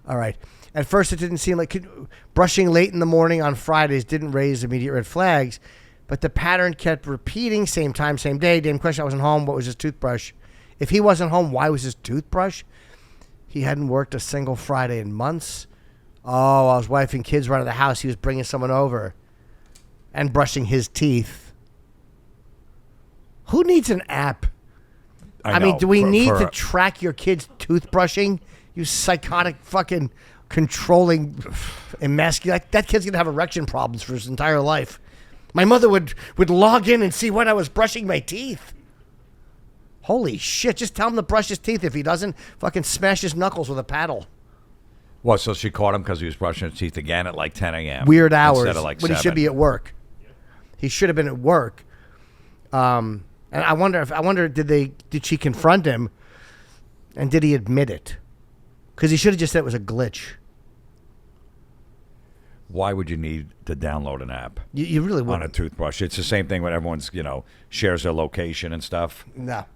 All right. At first, it didn't seem like brushing late in the morning on Fridays didn't raise immediate red flags, but the pattern kept repeating. Same time, same day. Damn question. I wasn't home. What was his toothbrush? If he wasn't home, why was his toothbrush? He hadn't worked a single Friday in months. While his wife and kids were out of the house, he was bringing someone over and brushing his teeth. Who needs an app? I mean, do we need to track your kids' toothbrushing? You psychotic fucking controlling emasculate. That kid's going to have erection problems for his entire life. My mother would log in and see when I was brushing my teeth. Holy shit. Just tell him to brush his teeth. If he doesn't, fucking smash his knuckles with a paddle. What, so she caught him because he was brushing his teeth again at like 10 a.m.? Weird hours. Instead of like when 7. He should be at work. He should have been at work. And I wonder, did she confront him? And did he admit it? Because he should have just said it was a glitch. Why would you need to download an app? You really wouldn't. On a toothbrush. It's the same thing when everyone's, shares their location and stuff. No.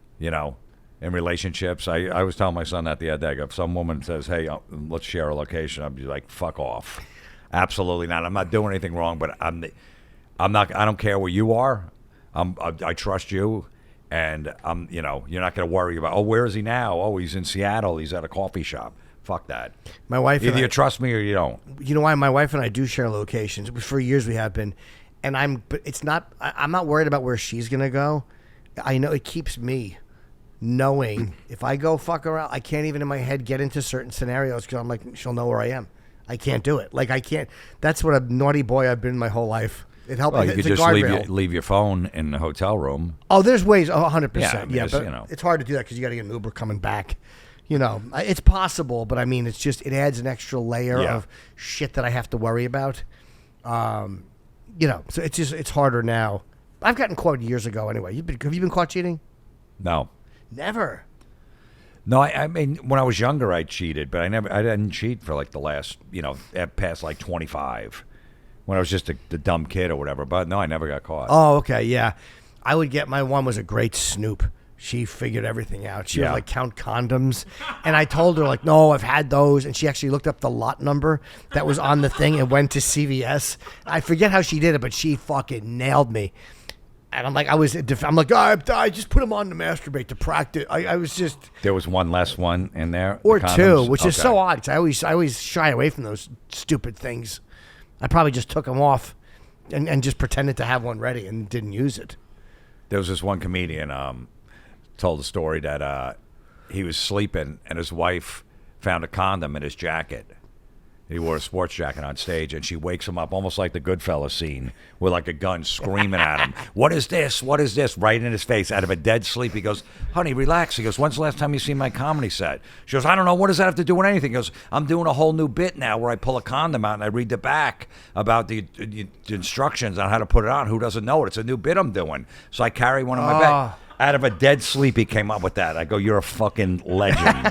In relationships. I was telling my son that the other day. If some woman says, hey, let's share a location, I'd be like, fuck off. Absolutely not. I'm not doing anything wrong, but I'm not. I don't care where you are. I trust you, and you're not going to worry about. Where is he now? He's in Seattle. He's at a coffee shop. Fuck that. My wife. Either you trust me or you don't. You know why? My wife and I do share locations. For years we have been, but it's not. I'm not worried about where she's going to go. I know it keeps me knowing if I go fuck around, I can't even in my head get into certain scenarios because I'm like, she'll know where I am. I can't do it. Like, I can't. That's what a naughty boy I've been my whole life. It helped. Well, you could just leave your phone in the hotel room. There's ways. 100%. Yeah, but it's hard to do that because you got to get an Uber coming back. It's possible, but I mean, it adds an extra layer of shit that I have to worry about. So it's harder now. I've gotten caught years ago anyway. Have you been caught cheating? No. Never. No, I mean, when I was younger, I cheated, but I didn't cheat for like the last, past like 25. when I was just the dumb kid or whatever. But no, I never got caught. Oh, okay, yeah. I would get, my one was a great snoop. She figured everything out. She would like count condoms. And I told her like, no, I've had those. And she actually looked up the lot number that was on the thing and went to CVS. I forget how she did it, but she fucking nailed me. And I'm like, I'm like, I just put them on to masturbate, to practice. I was just. There was one less one in there? Or two, which is so odd. 'Cause I always shy away from those stupid things. I probably just took them off and just pretended to have one ready and didn't use it. There was this one comedian told a story that he was sleeping and his wife found a condom in his jacket. He wore a sports jacket on stage, and she wakes him up almost like the Goodfellas scene with like a gun screaming at him. What is this? What is this? Right in his face out of a dead sleep. He goes, honey, relax. He goes, when's the last time you seen my comedy set? She goes, I don't know. What does that have to do with anything? He goes, I'm doing a whole new bit now where I pull a condom out and I read the back about the instructions on how to put it on. Who doesn't know it? It's a new bit I'm doing. So I carry one in my bag. Out of a dead sleep, he came up with that. I go, you're a fucking legend.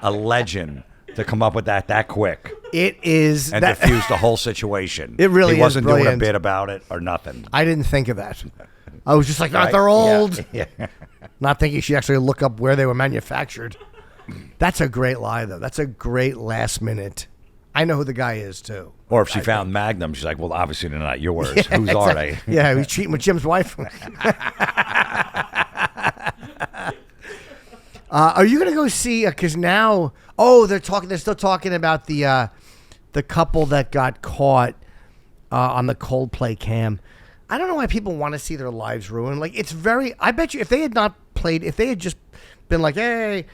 A legend to come up with that quick. It is. And diffuse the whole situation. It really is. He wasn't brilliant. doing a bit about it or nothing. I didn't think of that. I was just like, they're old. Yeah. Not thinking she actually look up where they were manufactured. That's a great lie, though. That's a great last minute. I know who the guy is, too. Or if she found Magnum, she's like, well, obviously they're not yours. Yeah, whose are they? Yeah, he's cheating with Jim's wife. Are you going to go see, because now, they're still talking about the couple that got caught on the Coldplay cam. I don't know why people want to see their lives ruined. Like, I bet you if they had not played, if they had just been like, hey,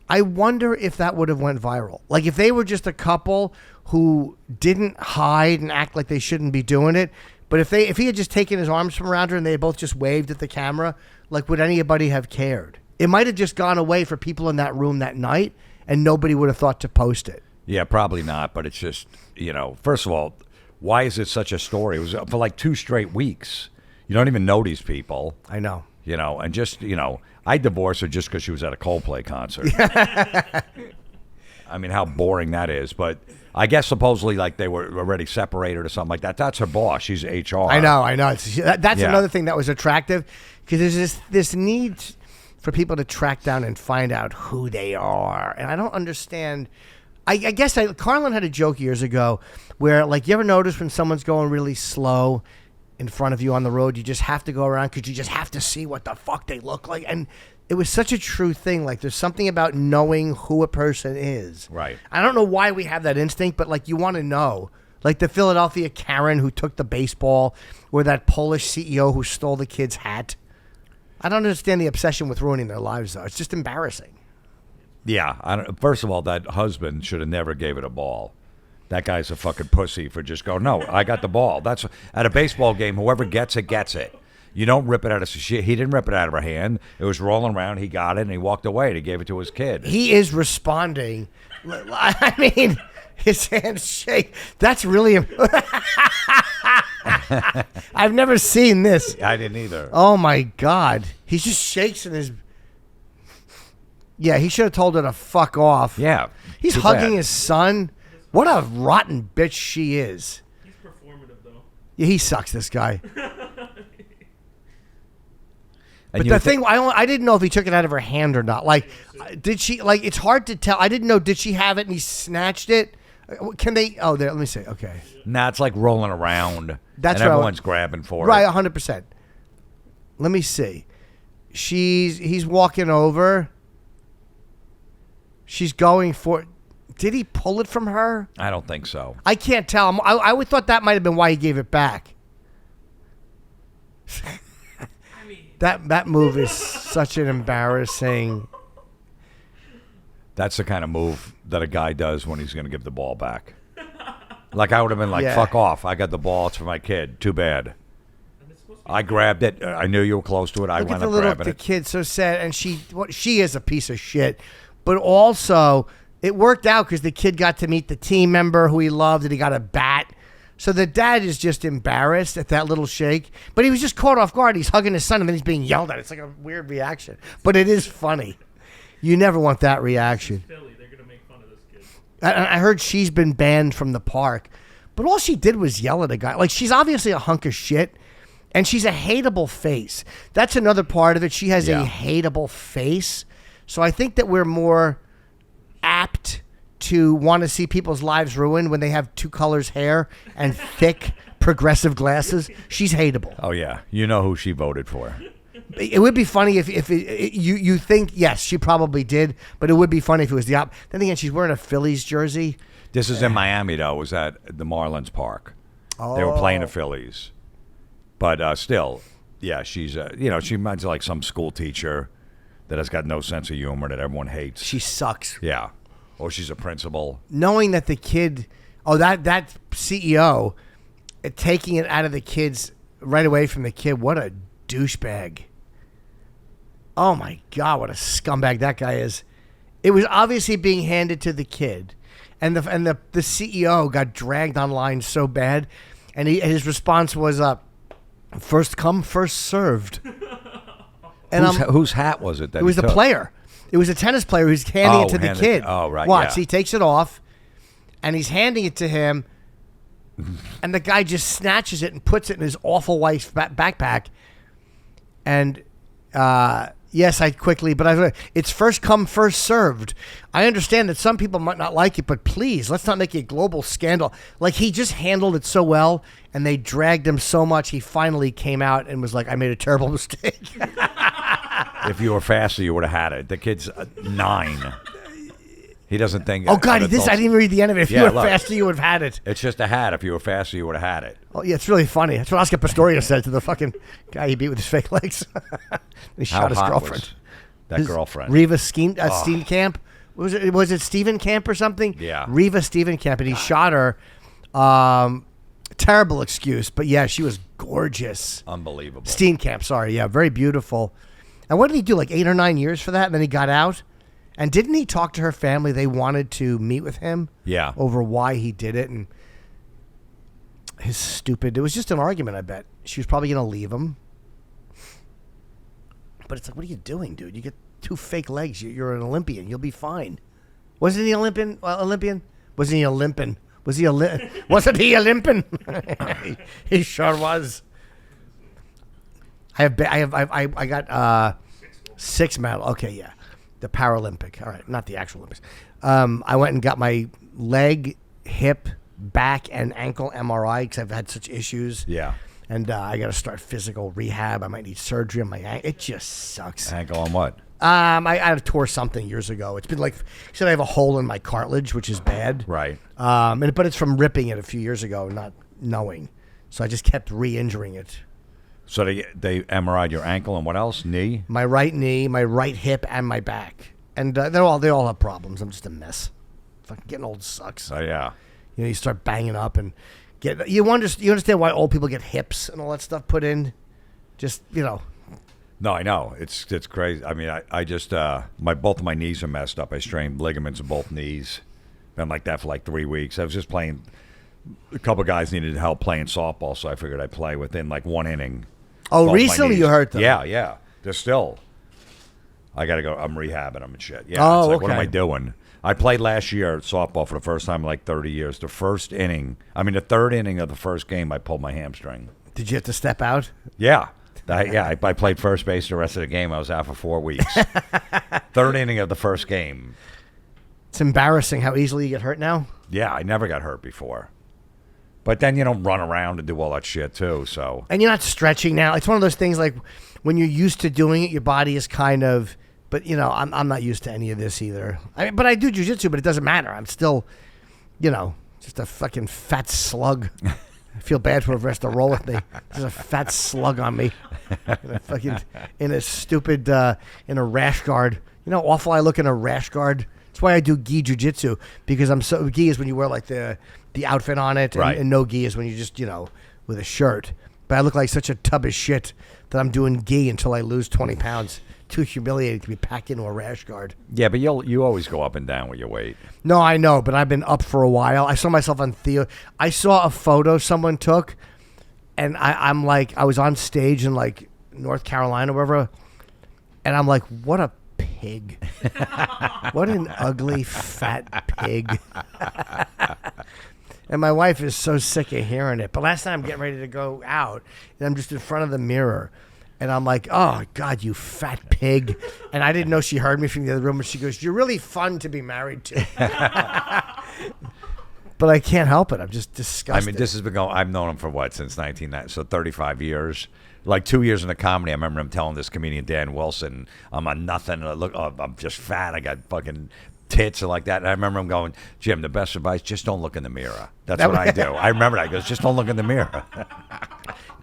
I wonder if that would have went viral. Like, if they were just a couple who didn't hide and act like they shouldn't be doing it, but if he had just taken his arms from around her and they had both just waved at the camera, like, would anybody have cared? It might have just gone away for people in that room that night, and nobody would have thought to post it. Yeah, probably not, but it's just, first of all, why is it such a story? It was for like 2 straight weeks. You don't even know these people. I know. And just, I divorced her just because she was at a Coldplay concert. I mean, how boring that is. But I guess supposedly like they were already separated or something like that. That's her boss. She's HR. I know. That's another thing that was attractive, because there's this need for people to track down and find out who they are. And I don't understand. I guess Carlin had a joke years ago where, like, you ever notice when someone's going really slow in front of you on the road, you just have to go around because you just have to see what the fuck they look like. And it was such a true thing. Like, there's something about knowing who a person is. Right. I don't know why we have that instinct, but, like, you want to know. Like the Philadelphia Karen who took the baseball, or that Polish CEO who stole the kid's hat. I don't understand the obsession with ruining their lives, though. It's just embarrassing. Yeah. First of all, that husband should have never gave it a ball. That guy's a fucking pussy for just going, no, I got the ball. That's at a baseball game, whoever gets it, gets it. You don't rip it out of shit. He didn't rip it out of her hand. It was rolling around. He got it, and he walked away, and he gave it to his kid. He is responding. I mean, his hands shake. That's really... I've never seen this. I didn't either. Oh, my God. He just shakes in his... Yeah, he should have told her to fuck off. Yeah. He's hugging his son. What a rotten bitch she is. He's performative, though. Yeah, he sucks, this guy. But the thing, I didn't know if he took it out of her hand or not. Like, did she, like, it's hard to tell. I didn't know, did she have it and he snatched it? Can they, there, let me see. Okay. Nah, it's like rolling around. That's and everyone's grabbing for it. Right, 100%. Let me see. He's walking over. She's going for, did he pull it from her? I don't think so. I can't tell. I would thought that might have been why he gave it back. That move is such an embarrassing. That's the kind of move that a guy does when he's going to give the ball back. Like, I would have been like, Yeah. fuck off. I got the ball. It's for my kid. Too bad. I grabbed it. I knew you were close to it. I Look went at up the grabbing it. kid, so sad, and she is a piece of shit. But also, it worked out because the kid got to meet the team member who he loved, and he got a bat. So the dad is just embarrassed at that little shake. But he was just caught off guard. He's hugging his son, and then he's being yelled at. It's like a weird reaction. But it is funny. You never want that reaction. Philly, they're going to make fun of this kid. I heard she's been banned from the park. But all she did was yell at a guy. Like, she's obviously a hunk of shit, and she's a hateable face. That's another part of it. She has a hateable face. So I think that we're more apt to want to see people's lives ruined when they have 2 colors hair and thick progressive glasses. She's hateable. Oh, yeah. You know who she voted for. It would be funny if you think, yes, she probably did, but it would be funny if it was the opposite. Then again, she's wearing a Phillies jersey. This is in Miami, though. It was at the Marlins Park. Oh. They were playing the Phillies. But still, yeah, she's, she reminds like some school teacher that has got no sense of humor that everyone hates. She sucks. Yeah. Or she's a principal. Knowing that the kid, that CEO, taking it out of the kids right away from the kid, what a douchebag. Oh my God, what a scumbag that guy is. It was obviously being handed to the kid. And the CEO got dragged online so bad. And his response was, first come, first served. And whose hat was it? It was the player. It was a tennis player who's handing it to the kid. Right. Watch, he takes it off, and he's handing it to him, and the guy just snatches it and puts it in his awful wife's backpack. And yes, it's first come, first served. I understand that some people might not like it, but please, let's not make it a global scandal. Like, he just handled it so well, and they dragged him so much, he finally came out and was like, I made a terrible mistake. If you were faster, you would have had it. The kid's 9. He doesn't think. Oh, God, I didn't even read the end of it. If you were faster, you would have had it. It's just a hat. If you were faster, you would have had it. Oh, yeah, it's really funny. That's what Oscar Pistorius said to the fucking guy he beat with his fake legs. He shot his girlfriend. That girlfriend. Reva Steenkamp. Was it Stephenkamp or something? Yeah. Reva Stephenkamp, and he shot her. Terrible excuse, but yeah, she was gorgeous. Unbelievable. Steenkamp, sorry. Yeah, very beautiful. And what did he do, like 8 or 9 years for that? And then he got out? And didn't he talk to her family? They wanted to meet with him. Yeah. Over why he did it. And it was just an argument, I bet. She was probably going to leave him. But it's like, what are you doing, dude? You get 2 fake legs. You're an Olympian. You'll be fine. Wasn't he Olympian? Wasn't he Olympian? Wasn't he Olympian? He sure was. I got 6 medals. Okay, yeah. The Paralympic. All right, not the actual Olympics. I went and got my leg, hip, back, and ankle MRI because I've had such issues. Yeah. And I got to start physical rehab. I might need surgery on my ankle. It just sucks. Ankle on what? I tore something years ago. It's been like, he said I have a hole in my cartilage, which is bad. Right. But it's from ripping it a few years ago, not knowing. So I just kept re-injuring it. So they MRI'd your ankle and what else? Knee? My right knee, my right hip, and my back. And they all have problems. I'm just a mess. Fucking getting old sucks. Oh, yeah. You start banging up and you understand why old people get hips and all that stuff put in? Just, No, I know. It's crazy. I mean, I just, both of my knees are messed up. I strained ligaments in both knees. Been like that for like 3 weeks. I was just playing. A couple guys needed help playing softball, so I figured I'd play within like 1 inning. Oh, recently you hurt them? Yeah. They're still. I got to go. I'm rehabbing them and shit. Yeah. Oh, it's like, okay. What am I doing? I played last year at softball for the first time in like 30 years. The third inning of the first game, I pulled my hamstring. Did you have to step out? Yeah. I played first base the rest of the game. I was out for 4 weeks. Third inning of the first game. It's embarrassing how easily you get hurt now. Yeah, I never got hurt before. But then you don't run around and do all that shit too. So. And you're not stretching now. It's one of those things like when you're used to doing it, your body is kind of. But I'm not used to any of this either. But I do jiu-jitsu, but it doesn't matter. I'm still, just a fucking fat slug. I feel bad for the rest of the roll with me. There's a fat slug on me, in a rash guard. You know how awful I look in a rash guard. That's why I do gi jiu-jitsu, because gi is when you wear like the outfit on it, right. And no gi is when you just with a shirt. But I look like such a tub of shit that I'm doing gi until I lose 20 pounds. Too humiliating to be packed into a rash guard. Yeah, but you always go up and down with your weight. No, I know, but I've been up for a while. I saw myself on Theo. I saw a photo someone took, and I'm like, I was on stage in like North Carolina or wherever, and I'm like, what a pig. What an ugly, fat pig. And my wife is so sick of hearing it. But last time I'm getting ready to go out, and I'm just in front of the mirror, and I'm like, oh, God, you fat pig. And I didn't know she heard me from the other room, and she goes, you're really fun to be married to. But I can't help it. I'm just disgusted. I mean, this has been going, I've known him for what, since 1990, so 35 years. Like 2 years in the comedy, I remember him telling this comedian, Dan Wilson, I'm on nothing. Look, I'm just fat. I got fucking tits and like that. And I remember him going, Jim, the best advice, just don't look in the mirror. That's what I do. I remember that. He goes, just don't look in the mirror.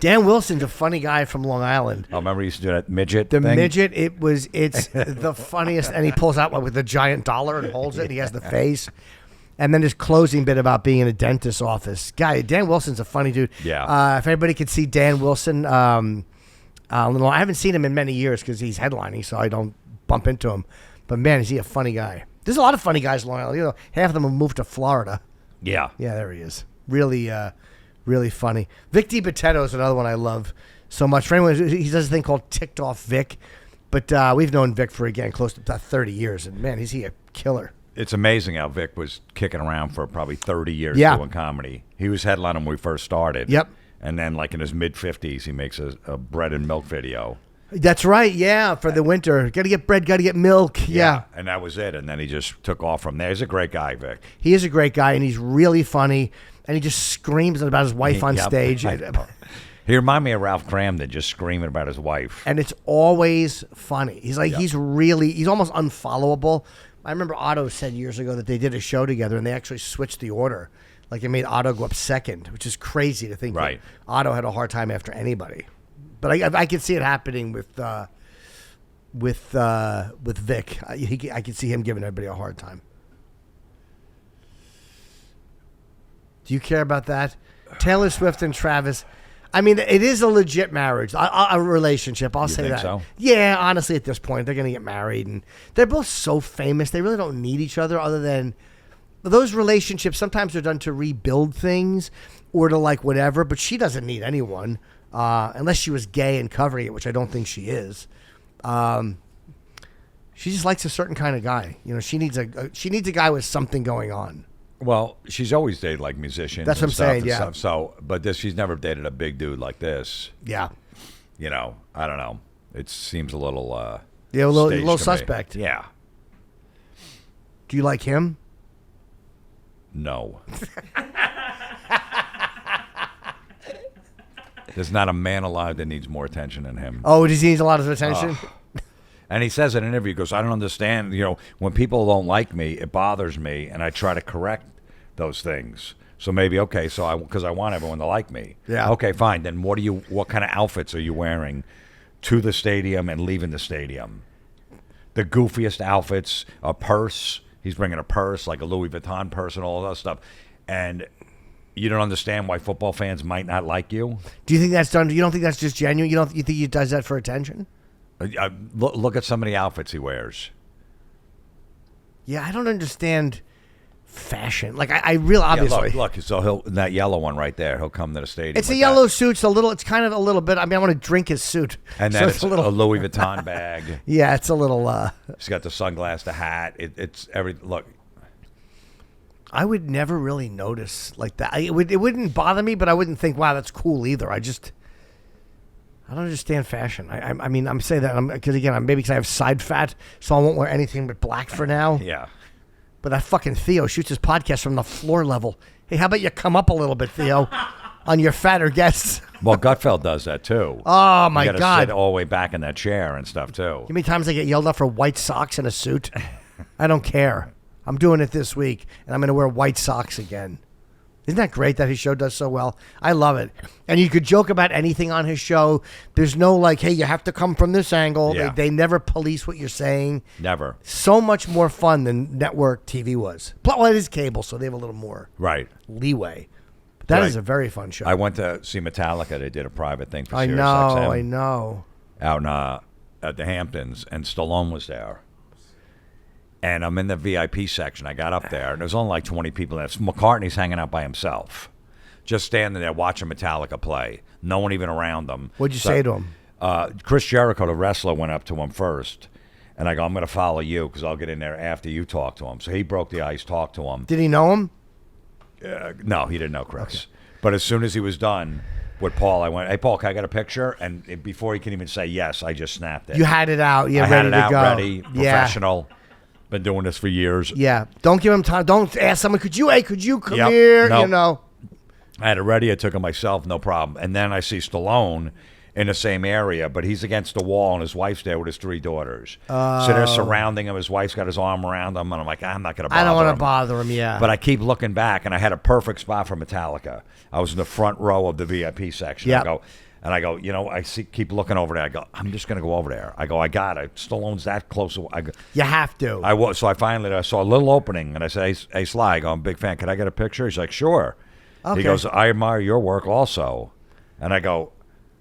Dan Wilson's a funny guy from Long Island. I remember he used to do that midget The thing. midget, it's the funniest. And he pulls out with a giant dollar and holds it. And he has the face. And then his closing bit about being in a dentist's office. Guy, Dan Wilson's a funny dude. Yeah. If anybody could see Dan Wilson, I haven't seen him in many years because he's headlining, so I don't bump into him. But man, is he a funny guy? There's a lot of funny guys in Long Island. You know, half of them have moved to Florida. Yeah. Yeah, there he is. Really, really funny. Vic DiBitetto is another one I love so much. For anyone, he does a thing called Ticked Off Vic. But we've known Vic for, again, close to 30 years. And man, is he a killer. It's amazing how Vic was kicking around for probably 30 years doing comedy. He was headlining when we first started. Yep. And then, like, in his mid-50s, he makes a bread and milk video. That's right, yeah, for the winter. Got to get bread, got to get milk, yeah. And that was it. And then he just took off from there. He's a great guy, Vic. He is a great guy, and he's really funny, and he just screams about his wife on stage. He reminded me of Ralph Cramden, just screaming about his wife. And it's always funny. He's like, he's almost unfollowable. I remember Otto said years ago that they did a show together, and they actually switched the order. Like, they made Otto go up second, which is crazy to think that Otto had a hard time after anybody. But I could see it happening with Vic. I could see him giving everybody a hard time. Do you care about that? Taylor Swift and Travis. I mean, it is a legit marriage, a relationship. I'll say that. So? Yeah, honestly, at this point, they're going to get married, and they're both so famous. They really don't need each other, other than those relationships. Sometimes they're done to rebuild things or to like whatever. But she doesn't need anyone unless she was gay and covering it, which I don't think she is. She just likes a certain kind of guy. You know, she needs a guy with something going on. Well, she's always dated like musicians. That's what I'm saying. Yeah. Stuff. So, but she's never dated a big dude like this. Yeah. You know, I don't know. It seems a little. A little suspect. Me. Yeah. Do you like him? No. There's not a man alive that needs more attention than him. Oh, does he need a lot of attention? And he says in an interview, he goes, I don't understand. You know, when people don't like me, it bothers me, and I try to correct those things. So maybe, okay, because I want everyone to like me. Yeah. Okay, fine. Then what kind of outfits are you wearing to the stadium and leaving the stadium? The goofiest outfits, a purse. He's bringing a purse, like a Louis Vuitton purse and all that stuff. And you don't understand why football fans might not like you? Do you think that's done? You don't think that's just genuine? You think he does that for attention? Look at some of the outfits he wears. Yeah, I don't understand fashion. Like I really obviously look. So that yellow one right there. He'll come to the stadium. It's a yellow suit. It's kind of a little bit. I mean, I want to drink his suit. And then it's a Louis Vuitton bag. Yeah, it's a little. He's got the sunglass, the hat. It's every look. I would never really notice like that. It wouldn't bother me, but I wouldn't think, wow, that's cool either. I don't understand fashion. I mean, I'm saying that because again, maybe because I have side fat, so I won't wear anything but black for now. Yeah. But that fucking Theo shoots his podcast from the floor level. Hey, how about you come up a little bit, Theo, on your fatter guests? Well, Gutfeld does that too. Oh my God! Sit all the way back in that chair and stuff too. How many times I get yelled at for white socks and a suit? I don't care. I'm doing it this week, and I'm going to wear white socks again. Isn't that great that his show does so well? I love it. And you could joke about anything on his show. There's no like, hey, you have to come from this angle. Yeah. They never police what you're saying. Never. So much more fun than network TV was. Well, it is cable, so they have a little more leeway. But that is a very fun show. I went to see Metallica. They did a private thing for I Sirius know, XM I know. out at the Hamptons, and Stallone was there. And I'm in the VIP section. I got up there, and there's only like 20 people there. McCartney's hanging out by himself, just standing there watching Metallica play. No one even around them. What'd you say to him? Chris Jericho, the wrestler, went up to him first. And I go, I'm going to follow you because I'll get in there after you talk to him. So he broke the ice, talked to him. Did he know him? No, he didn't know Chris. Okay. But as soon as he was done with Paul, I went, "Hey, Paul, can I get a picture?" And before he can even say yes, I just snapped it. You had it out. Yeah, I ready had it to out, go. ready, professional. Been doing this for years. Yeah. Don't give him time. Don't ask someone, could you come Yep. here? Nope. You know. I had it ready. I took it myself, no problem. And then I see Stallone in the same area, but he's against the wall, and his wife's there with his 3 daughters. So they're surrounding him. His wife's got his arm around him, and I'm like, I'm not going to bother him. I don't want to bother him, yeah. But I keep looking back, and I had a perfect spot for Metallica. I was in the front row of the VIP section. Yep. I go, keep looking over there. I go, I'm just going to go over there. I go, I got it. Stallone's that close. You have to. So I finally saw a little opening, and I said, hey, Sly, I go, I'm a big fan. Can I get a picture? He's like, sure. Okay. He goes, I admire your work also. And I go,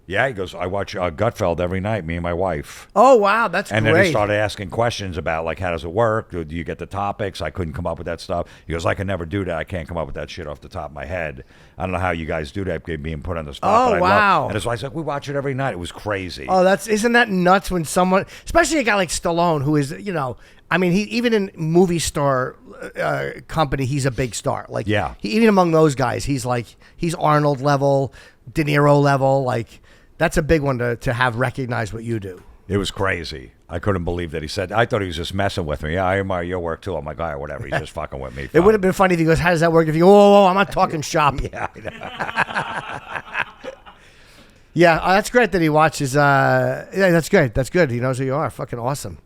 yeah. He goes, I watch Gutfeld every night, me and my wife. Oh, wow. That's and great. Then he started asking questions about, like, how does it work? Do you get the topics? I couldn't come up with that stuff. He goes, I can never do that. I can't come up with that shit off the top of my head. I don't know how you guys do that, being put on the spot. Oh, wow. And his wife's like, we watch it every night. It was crazy. Oh, isn't that nuts when someone, especially a guy like Stallone, who is, I mean, he even in movie star company, he's a big star. Like, yeah. Even among those guys, he's Arnold level, De Niro level. Like, that's a big one to have recognized what you do. It was crazy. I couldn't believe that he said. I thought he was just messing with me. Yeah, I admire your work too. I'm like, all right, whatever. He's just fucking with me. It would have been funny if he goes, how does that work? If you go, whoa, I'm not talking shop. Yeah. Yeah, that's great that he watches. Yeah, that's good. That's good. He knows who you are. Fucking awesome.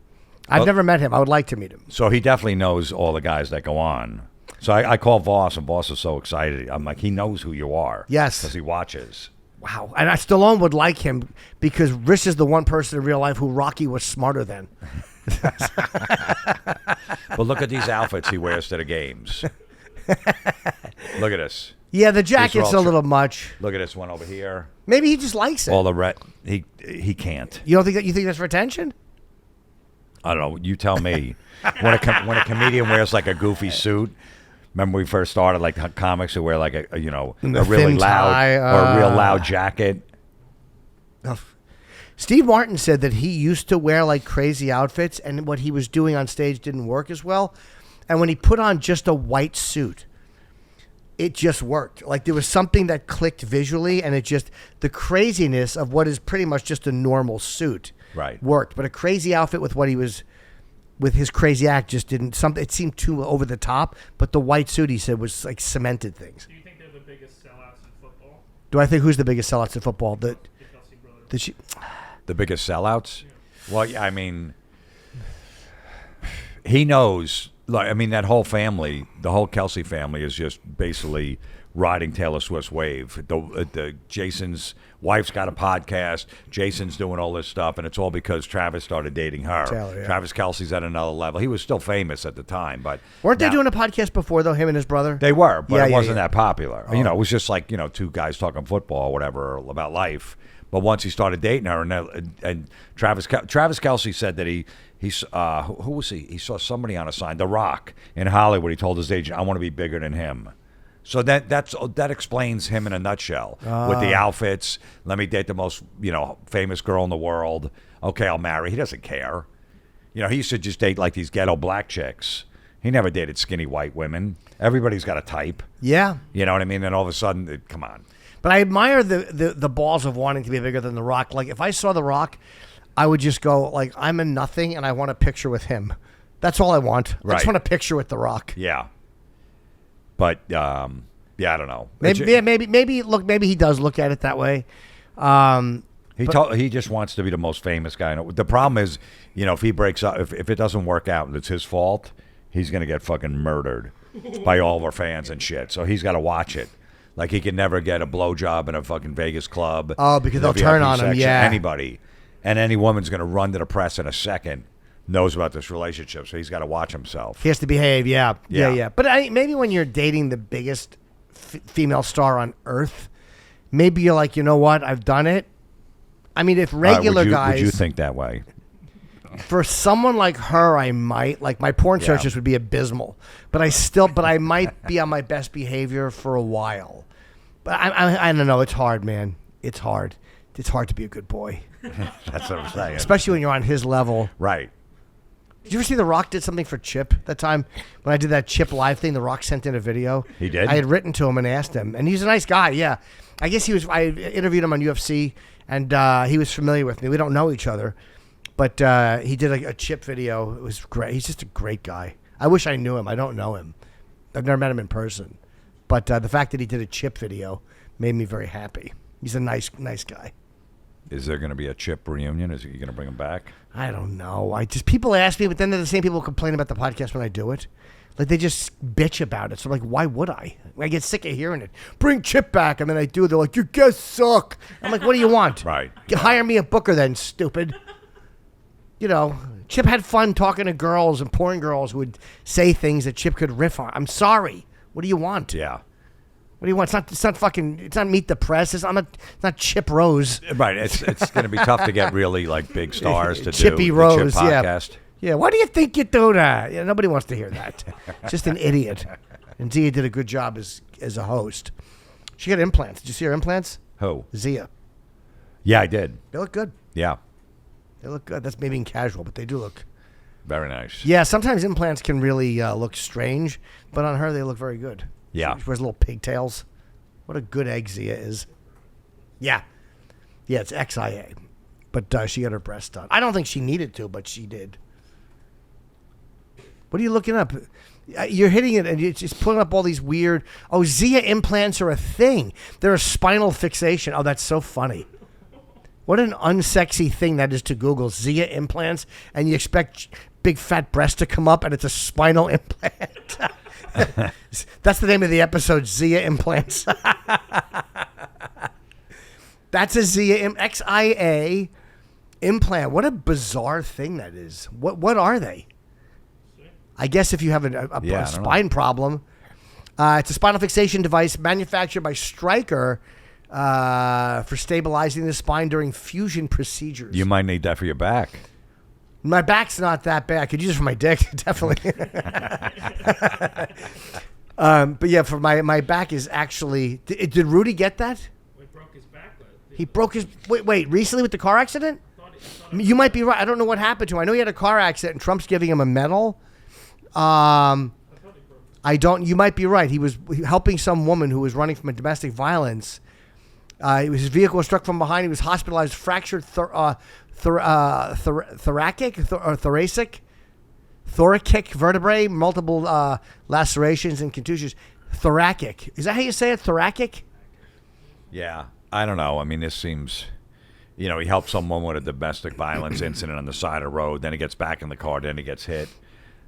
I've never met him. I would like to meet him. So he definitely knows all the guys that go on. So I call Voss, and Voss is so excited. I'm like, he knows who you are. Yes. Because he watches. Wow. And Stallone would like him because Rich is the one person in real life who Rocky was smarter than. But look at these outfits he wears to the games. Look at this. Yeah, the jacket's a little much. Look at this one over here. Maybe he just likes it. All the red. He can't. You don't think that? You think that's for attention? I don't know. You tell me. When a comedian wears like a goofy suit. Remember we first started, like comics who wear like a really loud or a real loud jacket. Steve Martin said that he used to wear like crazy outfits, and what he was doing on stage didn't work as well. And when he put on just a white suit, it just worked. Like there was something that clicked visually, and the craziness of what is pretty much just a normal suit worked. But a crazy outfit with what he was. With his crazy act, just didn't. It seemed too over the top. But the white suit, he said, was like cemented things. Do you think they're the biggest sellouts in football? Do I think who's the biggest sellouts in football? The Kelce brothers. The biggest sellouts? Yeah. Well, yeah, I mean, he knows. Like, I mean, that whole family, the whole Kelce family, is just basically riding Taylor Swift's wave. The Jason's wife's got a podcast. Jason's doing all this stuff, and it's all because Travis started dating her. Taylor, yeah. Travis Kelce's at another level. He was still famous at the time, but weren't they doing a podcast before though? Him and his brother. They were, but it wasn't that popular. Oh. It was just like 2 guys talking football or whatever about life. But once he started dating her, and Travis Kelce said that who was he? He saw somebody on a sign, The Rock in Hollywood. He told his agent, "I want to be bigger than him." So that explains him in a nutshell with the outfits. Let me date the most famous girl in the world. Okay, I'll marry. He doesn't care. He used to just date like these ghetto black chicks. He never dated skinny white women. Everybody's got a type. Yeah. You know what I mean? And all of a sudden, come on. But I admire the balls of wanting to be bigger than The Rock. Like if I saw The Rock, I would just go like, I'm a nothing, and I want a picture with him. That's all I want. I just want a picture with The Rock. Yeah. But I don't know. Maybe he does look at it that way. He just wants to be the most famous guy. The problem is, if he breaks up, if it doesn't work out and it's his fault, he's gonna get fucking murdered by all of our fans and shit. So he's got to watch it. Like he can never get a blowjob in a fucking Vegas club. Oh, because they'll turn on him. Yeah, anybody, and any woman's gonna run to the press in a second. Knows about this relationship, so he's got to watch himself. He has to behave, yeah. But maybe when you're dating the biggest female star on earth, maybe you're like, you know what, I've done it. I mean, if regular guys... Would you think that way? For someone like her, I might. Like, my porn searches would be abysmal. But I might be on my best behavior for a while. But I don't know, it's hard, man. It's hard. It's hard to be a good boy. That's what I'm saying. Especially when you're on his level. Right. Did you ever see The Rock did something for Chip that time? When I did that Chip live thing, The Rock sent in a video. He did? I had written to him and asked him. And he's a nice guy, yeah. I guess I interviewed him on UFC, and he was familiar with me. We don't know each other. But he did a Chip video. It was great. He's just a great guy. I wish I knew him. I don't know him. I've never met him in person. But the fact that he did a Chip video made me very happy. He's a nice guy. Is there going to be a Chip reunion? Is he going to bring him back? I don't know. People ask me, but then they're the same people who complain about the podcast when I do it. Like, they just bitch about it. So, like, why would I? I get sick of hearing it. Bring Chip back. And then I do it. They're like, your guests suck. I'm like, what do you want? Right. Hire me a booker then, stupid. You know, Chip had fun talking to girls and porn girls who would say things that Chip could riff on. I'm sorry. What do you want? Yeah. What do you want? It's not Meet the Press. It's not Chip Rose. Right. It's going to be tough to get really like big stars to Chippy do Rose, the Chip podcast. Yeah. Why do you think you do that? Yeah, nobody wants to hear that. Just an idiot. And Zia did a good job as a host. She got implants. Did you see her implants? Who? Zia. Yeah, I did. They look good. Yeah. They look good. That's maybe in casual, but they do look. Very nice. Yeah, sometimes implants can really look strange, but on her they look very good. Yeah. She wears little pigtails. What a good egg Zia is. Yeah. Yeah, it's XIA. But she got her breasts done. I don't think she needed to, but she did. What are you looking up? You're hitting it, and it's just pulling up all these weird... Oh, Zia implants are a thing. They're a spinal fixation. Oh, that's so funny. What an unsexy thing that is to Google. Zia implants, and you expect big fat breasts to come up, and it's a spinal implant. That's the name of the episode, Zia implants. That's a Zia XIA implant. What a bizarre thing that is. What are they? I guess if you have a spine problem, it's a spinal fixation device manufactured by Stryker for stabilizing the spine during fusion procedures. You might need that for your back. My back's not that bad. I could use it for my dick, definitely. But yeah, for my back is actually... Did Rudy get that? He broke his back. He broke his... Wait, recently with the car accident? You might be right. I don't know what happened to him. I know he had a car accident and Trump's giving him a medal. You might be right. He was helping some woman who was running from a domestic violence. His vehicle was struck from behind. He was hospitalized, fractured thoracic vertebrae, multiple lacerations and contusions. Thoracic. Is that how you say it? Thoracic? Yeah. I don't know. I mean, this seems... he helped someone with a domestic violence incident on the side of the road. Then he gets back in the car. Then he gets hit.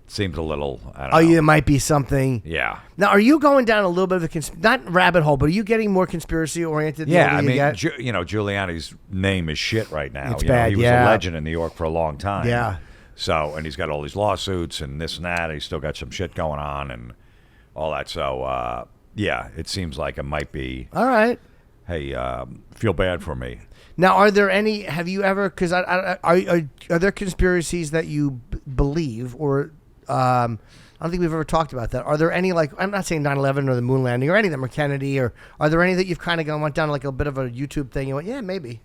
Seems a little, I don't know. Yeah, it might be something. Yeah. Now, are you going down a little bit of a, not rabbit hole, but are you getting more conspiracy-oriented? Yeah, I mean, Giuliani's name is shit right now. It's bad, he was a legend in New York for a long time. Yeah. So, and he's got all these lawsuits and this and that. He's still got some shit going on and all that. So, yeah, it seems like it might be. All right. Hey, feel bad for me. Now, are there any, have you ever, because are there conspiracies that you believe or... I don't think we've ever talked about that. Are there any, like, I'm not saying 9/11 or the moon landing or any of them or Kennedy, or are there any that you've kind of went down like a bit of a YouTube thing? You went, yeah, maybe.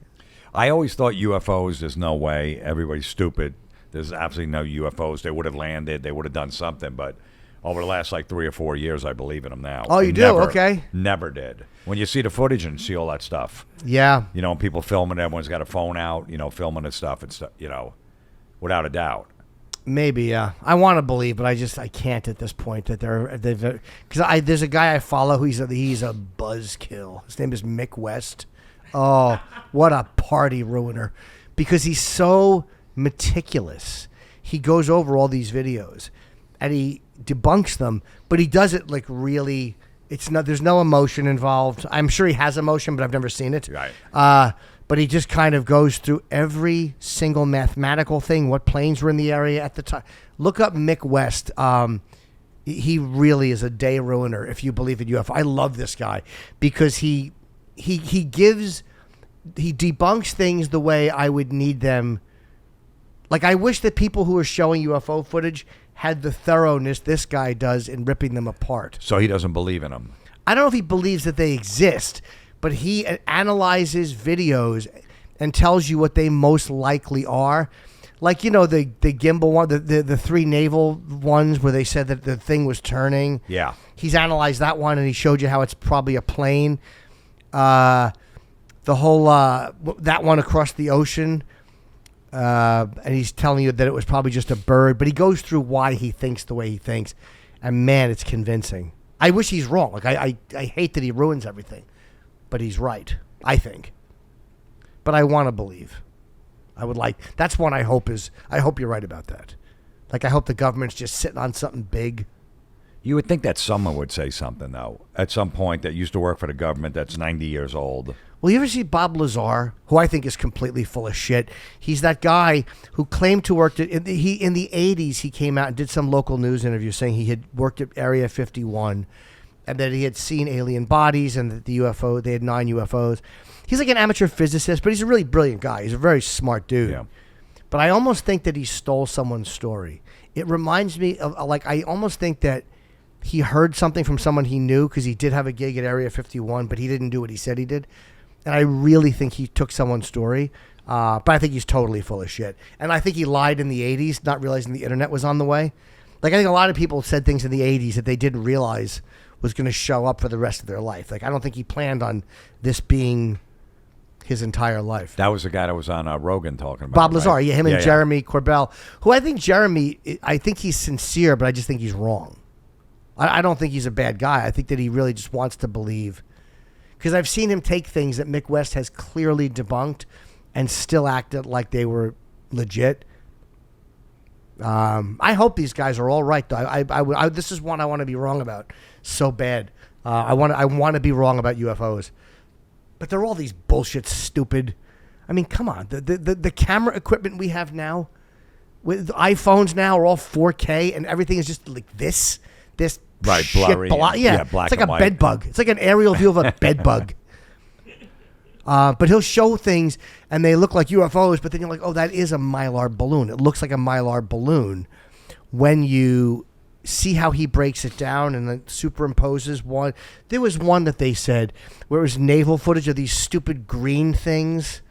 I always thought UFOs, there's no way. Everybody's stupid. There's absolutely no UFOs. They would have landed. They would have done something. But over the last, 3 or 4 years, I believe in them now. Oh, you do? Okay. Never did. When you see the footage and see all that stuff. Yeah. People filming, everyone's got a phone out, filming this stuff and stuff, without a doubt. Maybe, yeah. I want to believe, but I can't at this point that because there's a guy I follow he's a buzzkill. His name is Mick West. Oh, what a party ruiner! Because he's so meticulous. He goes over all these videos and he debunks them, but he does it like really. There's no emotion involved. I'm sure he has emotion, but I've never seen it. Right. But he just kind of goes through every single mathematical thing, what planes were in the area at the time. Look up Mick West. He really is a day ruiner if you believe in UFO. I love this guy because he debunks things the way I would need them. Like, I wish that people who are showing UFO footage had the thoroughness this guy does in ripping them apart. So he doesn't believe in them. I don't know if he believes that they exist, but he analyzes videos and tells you what they most likely are. Like, you know, the gimbal one, the three naval ones where they said that the thing was turning. Yeah. He's analyzed that one, and he showed you how it's probably a plane. The whole, that one across the ocean, and he's telling you that it was probably just a bird. But he goes through why he thinks the way he thinks. And, man, it's convincing. I wish he's wrong. Like, I hate that he ruins everything. But he's right, I think. But I want to believe. I would like, that's one I hope you're right about that. Like, I hope the government's just sitting on something big. You would think that someone would say something, though, at some point that used to work for the government that's 90 years old. Well, you ever see Bob Lazar, who I think is completely full of shit? He's that guy who claimed to work in the 80s. He came out and did some local news interview saying he had worked at Area 51 and that he had seen alien bodies and that they had 9 UFOs. He's like an amateur physicist, but he's a really brilliant guy. He's a very smart dude. Yeah. But I almost think that he stole someone's story. It reminds me of, like, I almost think that he heard something from someone he knew because he did have a gig at Area 51, but he didn't do what he said he did. And I really think he took someone's story. But I think he's totally full of shit. And I think he lied in the 80s, not realizing the internet was on the way. Like, I think a lot of people said things in the 80s that they didn't realize was going to show up for the rest of their life. Like, I don't think he planned on this being his entire life. That was the guy that was on Rogan talking about Bob it, Lazar, right? yeah, him and Jeremy Corbell, who I think I think he's sincere, but I just think he's wrong. I don't think he's a bad guy. I think that he really just wants to believe. Because I've seen him take things that Mick West has clearly debunked and still acted like they were legit. I hope these guys are all right, though. This is one I want to be wrong about so bad. I want to be wrong about UFOs. But they're all these bullshit, stupid. I mean, come on. The camera equipment we have now, with iPhones now, are all 4K, and everything is just like this right, shit. blurry. Black It's it's like a white. bed bug. It's like an aerial view of a bed bug. But he'll show things, and they look like UFOs, but then you're like, oh, that is a Mylar balloon. It looks like a Mylar balloon when you see how he breaks it down and then superimposes one. There was one that they said where it was naval footage of these stupid green things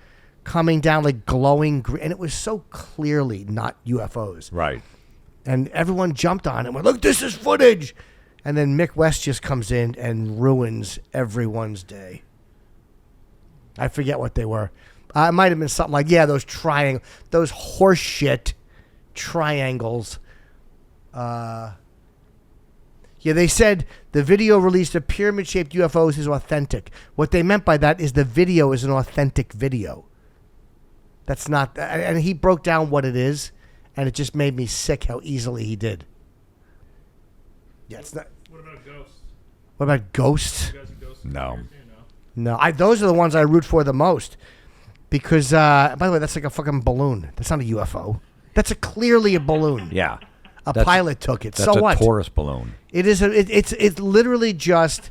coming down, like glowing green, and it was so clearly not UFOs. Right. And everyone jumped on it and went, look, this is footage. And then Mick West just comes in and ruins everyone's day. I forget what they were. It might have been something like, those horse shit triangles. They said the video released of pyramid-shaped UFOs is authentic. What they meant by that is the video is an authentic video. That's not, and he broke down what it is, and it just made me sick how easily he did. Yeah, it's not. What about ghosts? What about ghosts? You guys are ghosts? No. No, those are the ones I root for the most. Because, by the way, that's like a fucking balloon. That's not a UFO. That's clearly a balloon. Yeah. A pilot took it. That's So what? a tourist balloon. It is. It's literally just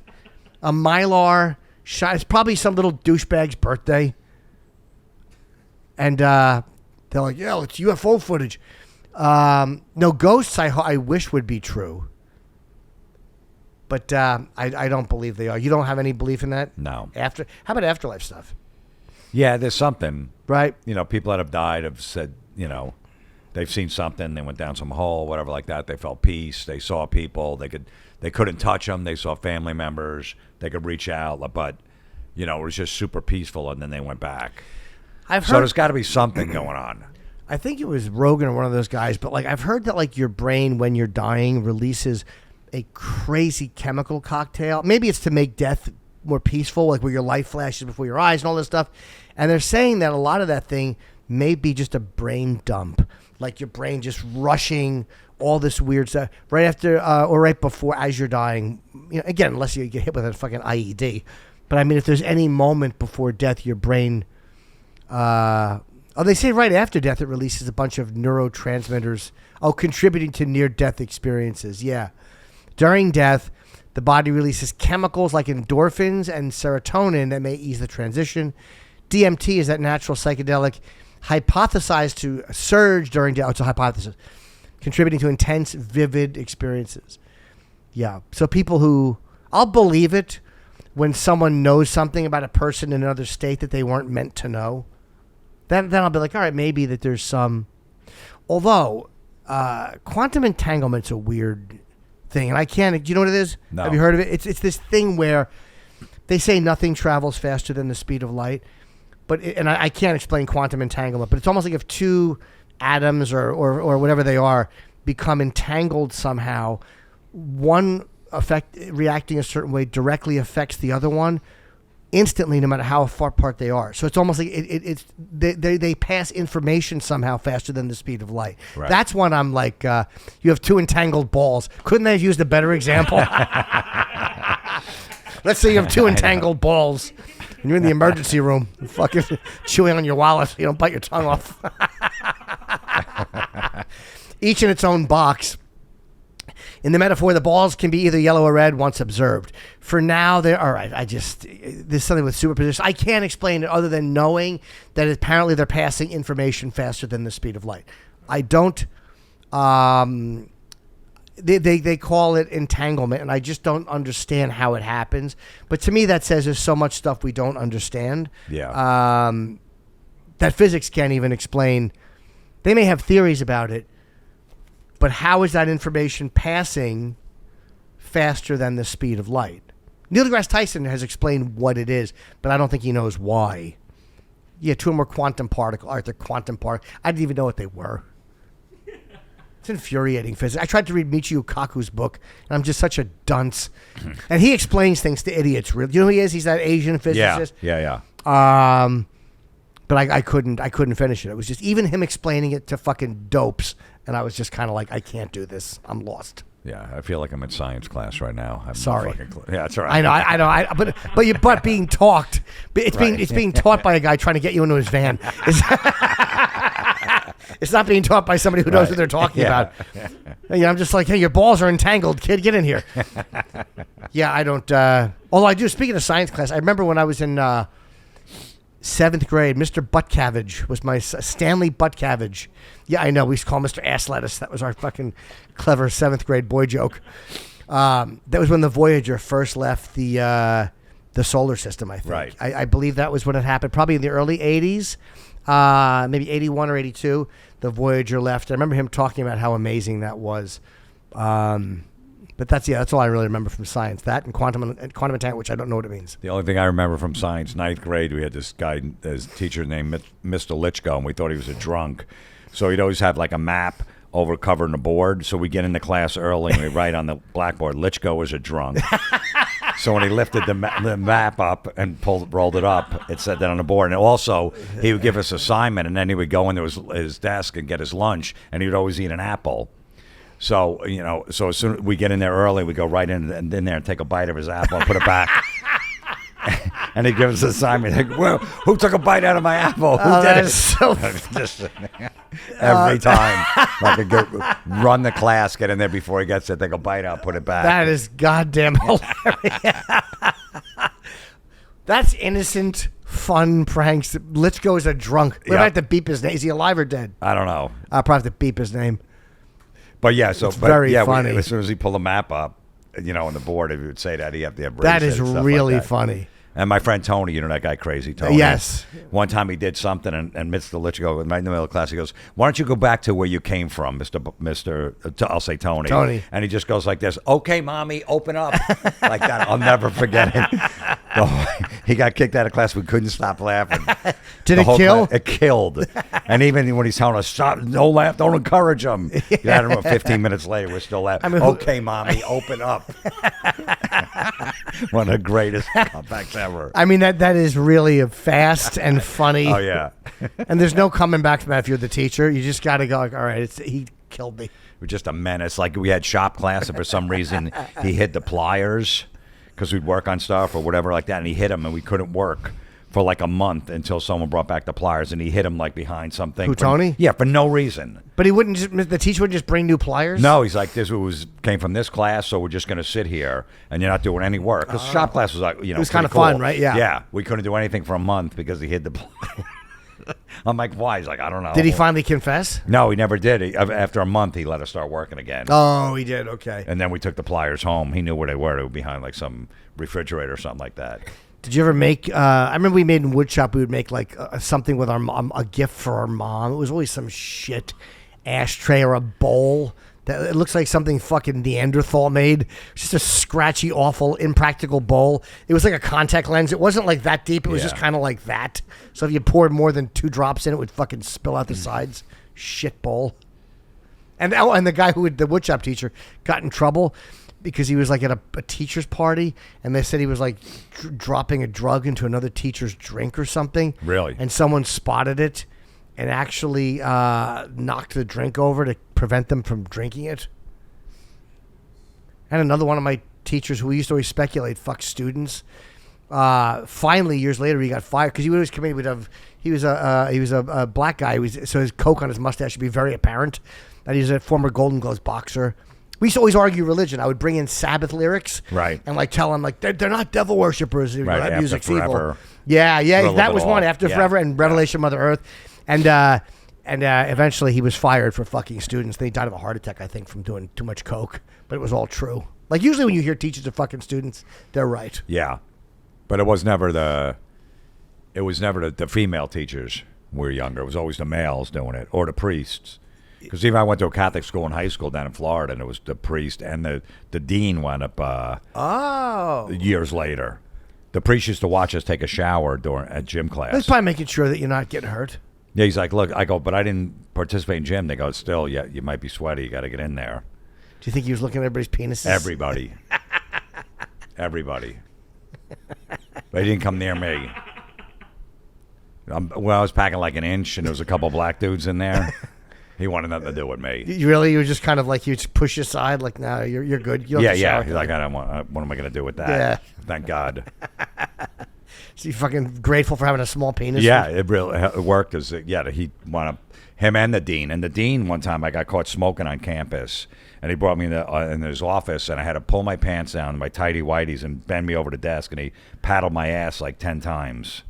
a Mylar shot. It's probably some little douchebag's birthday. And they're like, yeah, it's UFO footage. No, ghosts I wish would be true. But I don't believe they are. You don't have any belief in that? No. How about afterlife stuff? Yeah, there's something. Right. People that have died have said, they've seen something. They went down some hole, whatever like that. They felt peace. They saw people. They couldn't touch them. They saw family members. They could reach out, but it was just super peaceful. And then they went back. So there's got to be something going on. I think it was Rogan or one of those guys, but I've heard that your brain when you're dying releases a crazy chemical cocktail. Maybe it's to make death more peaceful, like where your life flashes before your eyes and all this stuff. And they're saying that a lot of that thing may be just a brain dump, like your brain just rushing all this weird stuff right after or right before as you're dying. Again, unless you get hit with a fucking IED. But I mean, if there's any moment before death, your brain. They say right after death it releases a bunch of neurotransmitters. Contributing to near-death experiences. Yeah. During death, the body releases chemicals like endorphins and serotonin that may ease the transition. DMT is that natural psychedelic hypothesized to surge during death. It's a hypothesis. Contributing to intense, vivid experiences. Yeah. So people who... I'll believe it when someone knows something about a person in another state that they weren't meant to know. Then I'll be like, all right, maybe that there's some Although quantum entanglement's a weird thing, and I can't. Do you know what it is? No. Have you heard of it? It's this thing where they say nothing travels faster than the speed of light, but I can't explain quantum entanglement. But it's almost like if two atoms or whatever they are become entangled somehow, one reacting a certain way directly affects the other one instantly, no matter how far apart they are. So it's almost like they pass information somehow faster than the speed of light. Right. That's when I'm like, you have two entangled balls. Couldn't they have used a better example? Let's say you have two entangled balls and you're in the emergency room, fucking chewing on your wallet so you don't bite your tongue off. Each in its own box. In the metaphor, the balls can be either yellow or red once observed. For now, they're all right. There's something with superposition. I can't explain it other than knowing that apparently they're passing information faster than the speed of light. I don't. They call it entanglement, and I just don't understand how it happens. But to me, that says there's so much stuff we don't understand. Yeah. That physics can't even explain. They may have theories about it, but how is that information passing faster than the speed of light? Neil deGrasse Tyson has explained what it is, but I don't think he knows why. Yeah, two or more quantum particles. They're quantum particles. I didn't even know what they were. It's infuriating physics. I tried to read Michio Kaku's book, and I'm just such a dunce. And he explains things to idiots. You know who he is? He's that Asian physicist. Yeah. But I couldn't finish it. It was just even him explaining it to fucking dopes, and I was just kind of like, I can't do this. I'm lost. Yeah, I feel like I'm in science class right now. I'm Sorry. Yeah, that's all right. I know. But being talked, it's being taught by a guy trying to get you into his van. It's not being taught by somebody who knows what they're talking about. I'm just like, hey, your balls are entangled, kid. Get in here. Yeah, I don't. Although I do. Speaking of science class, I remember when I was in 7th grade, Mr. Buttcavage was my Stanley Buttcavage. Yeah, I know. We used to call Mr. Ass Lettuce. That was our fucking clever 7th grade boy joke. That was when the Voyager first left the solar system, I think. Right. I believe that was when it happened, probably in the early 80s, maybe 81 or 82, the Voyager left. I remember him talking about how amazing that was. But that's all I really remember from science. That and quantum entanglement, which I don't know what it means. The only thing I remember from science, 9th grade, we had this guy, his teacher named Mr. Litchko, and we thought he was a drunk. So he'd always have like a map over covering the board. So we get into class early and we write on the blackboard, Litchko was a drunk. So when he lifted the map up and rolled it up, it said that on the board. And also, he would give us assignment, and then he would go into his desk and get his lunch, and he would always eat an apple. So, so as soon as we get in there early, we go right in there and take a bite of his apple and put it back. And he gives us an assignment. Like, well, who took a bite out of my apple? Who did it? So every time. Like, I go run the class, get in there before he gets it, take a bite out, put it back. that is goddamn hilarious. That's innocent, fun pranks. Litchko is a drunk. We have to beep his name. Is he alive or dead? I don't know. I'll probably have to beep his name. But yeah, very funny. As soon as he pulled the map up, on the board, if he would say that, he had to have that is and stuff really like that. Funny. And my friend Tony, that guy Crazy Tony. Yes. One time he did something, and Mr. Litchko, right in the middle of class, he goes, "Why don't you go back to where you came from, I'll say Tony." Tony. And he just goes like this, "Okay, mommy, open up." Like that. I'll never forget it. He got kicked out of class. We couldn't stop laughing. Did it kill? It killed. And even when he's telling us, "Stop, don't laugh, don't encourage him." I don't know, 15 minutes later, we're still laughing. Okay, mommy, open up. One of the greatest comebacks ever. I mean, that is really fast and funny. Oh, yeah. And there's no coming back from that if you're the teacher. You just got to go, like, all right, he killed me. We're just a menace. Like, we had shop class, and for some reason, he hid the pliers because we'd work on stuff or whatever like that, and he hid them, and we couldn't work for like a month until someone brought back the pliers, and he hid them like behind something. Who, Tony? Yeah, for no reason. But the teacher wouldn't just bring new pliers? No, he's like, this came from this class, so we're just going to sit here, and you're not doing any work. Because shop class was like, it was kind of cool. fun, right? Yeah. Yeah, we couldn't do anything for a month because he hid the pliers. I'm like, why? He's like, I don't know. Did he finally confess? No, he never did. After a month, he let us start working again. Oh, he did. Okay. And then we took the pliers home. He knew where they were. They were behind like some refrigerator or something like that. Did you ever make? I remember we made in woodshop. We would make like something with our mom, a gift for our mom. It was always some shit ashtray or a bowl that it looks like something fucking Neanderthal made. Just a scratchy, awful, impractical bowl. It was like a contact lens. It wasn't like that deep. It was just kind of like that. So if you poured more than 2 drops in, it would fucking spill out the sides. Shit bowl. And the guy the woodshop teacher, got in trouble because he was like at a teacher's party, and they said he was like dropping a drug into another teacher's drink or something. Really? And someone spotted it and actually knocked the drink over to prevent them from drinking it. And another one of my teachers who we used to always speculate fuck students. Finally, years later, he got fired because he would always come in. He was a black guy. So his coke on his mustache would be very apparent. And he's a former Golden Gloves boxer. We used to always argue religion. I would bring in Sabbath lyrics, right, and like tell him like they're not devil worshippers. Right, that music's Forever. evil. Yeah, that was one. After Forever and Revelation, Mother Earth, and eventually he was fired for fucking students. Then he died of a heart attack, I think, from doing too much coke. But it was all true. Like usually when you hear teachers are fucking students, they're right. Yeah, but it was never the female teachers were younger. It was always the males doing it or the priests. Because even I went to a Catholic school in high school down in Florida, and it was the priest and the dean wound up years later. The priest used to watch us take a shower at gym class. He's probably making sure that you're not getting hurt. Yeah, he's like, look, I go, but I didn't participate in gym. They go, still, yeah, you might be sweaty. You got to get in there. Do you think he was looking at everybody's penises? Everybody. Everybody. But he didn't come near me. I was packing like an inch, and there was a couple black dudes in there. He wanted nothing to do with me. You were just kind of like, you just push aside, like, no, you're good. You don't have to shower. He's like, I don't want. What am I going to do with that? Yeah. Thank God. So you fucking grateful for having a small penis? Yeah, it worked. He wanted him and the dean. And the dean, one time, I got caught smoking on campus, and he brought me in his office, and I had to pull my pants down, my tighty whities, and bend me over the desk, and he paddled my ass like 10 times.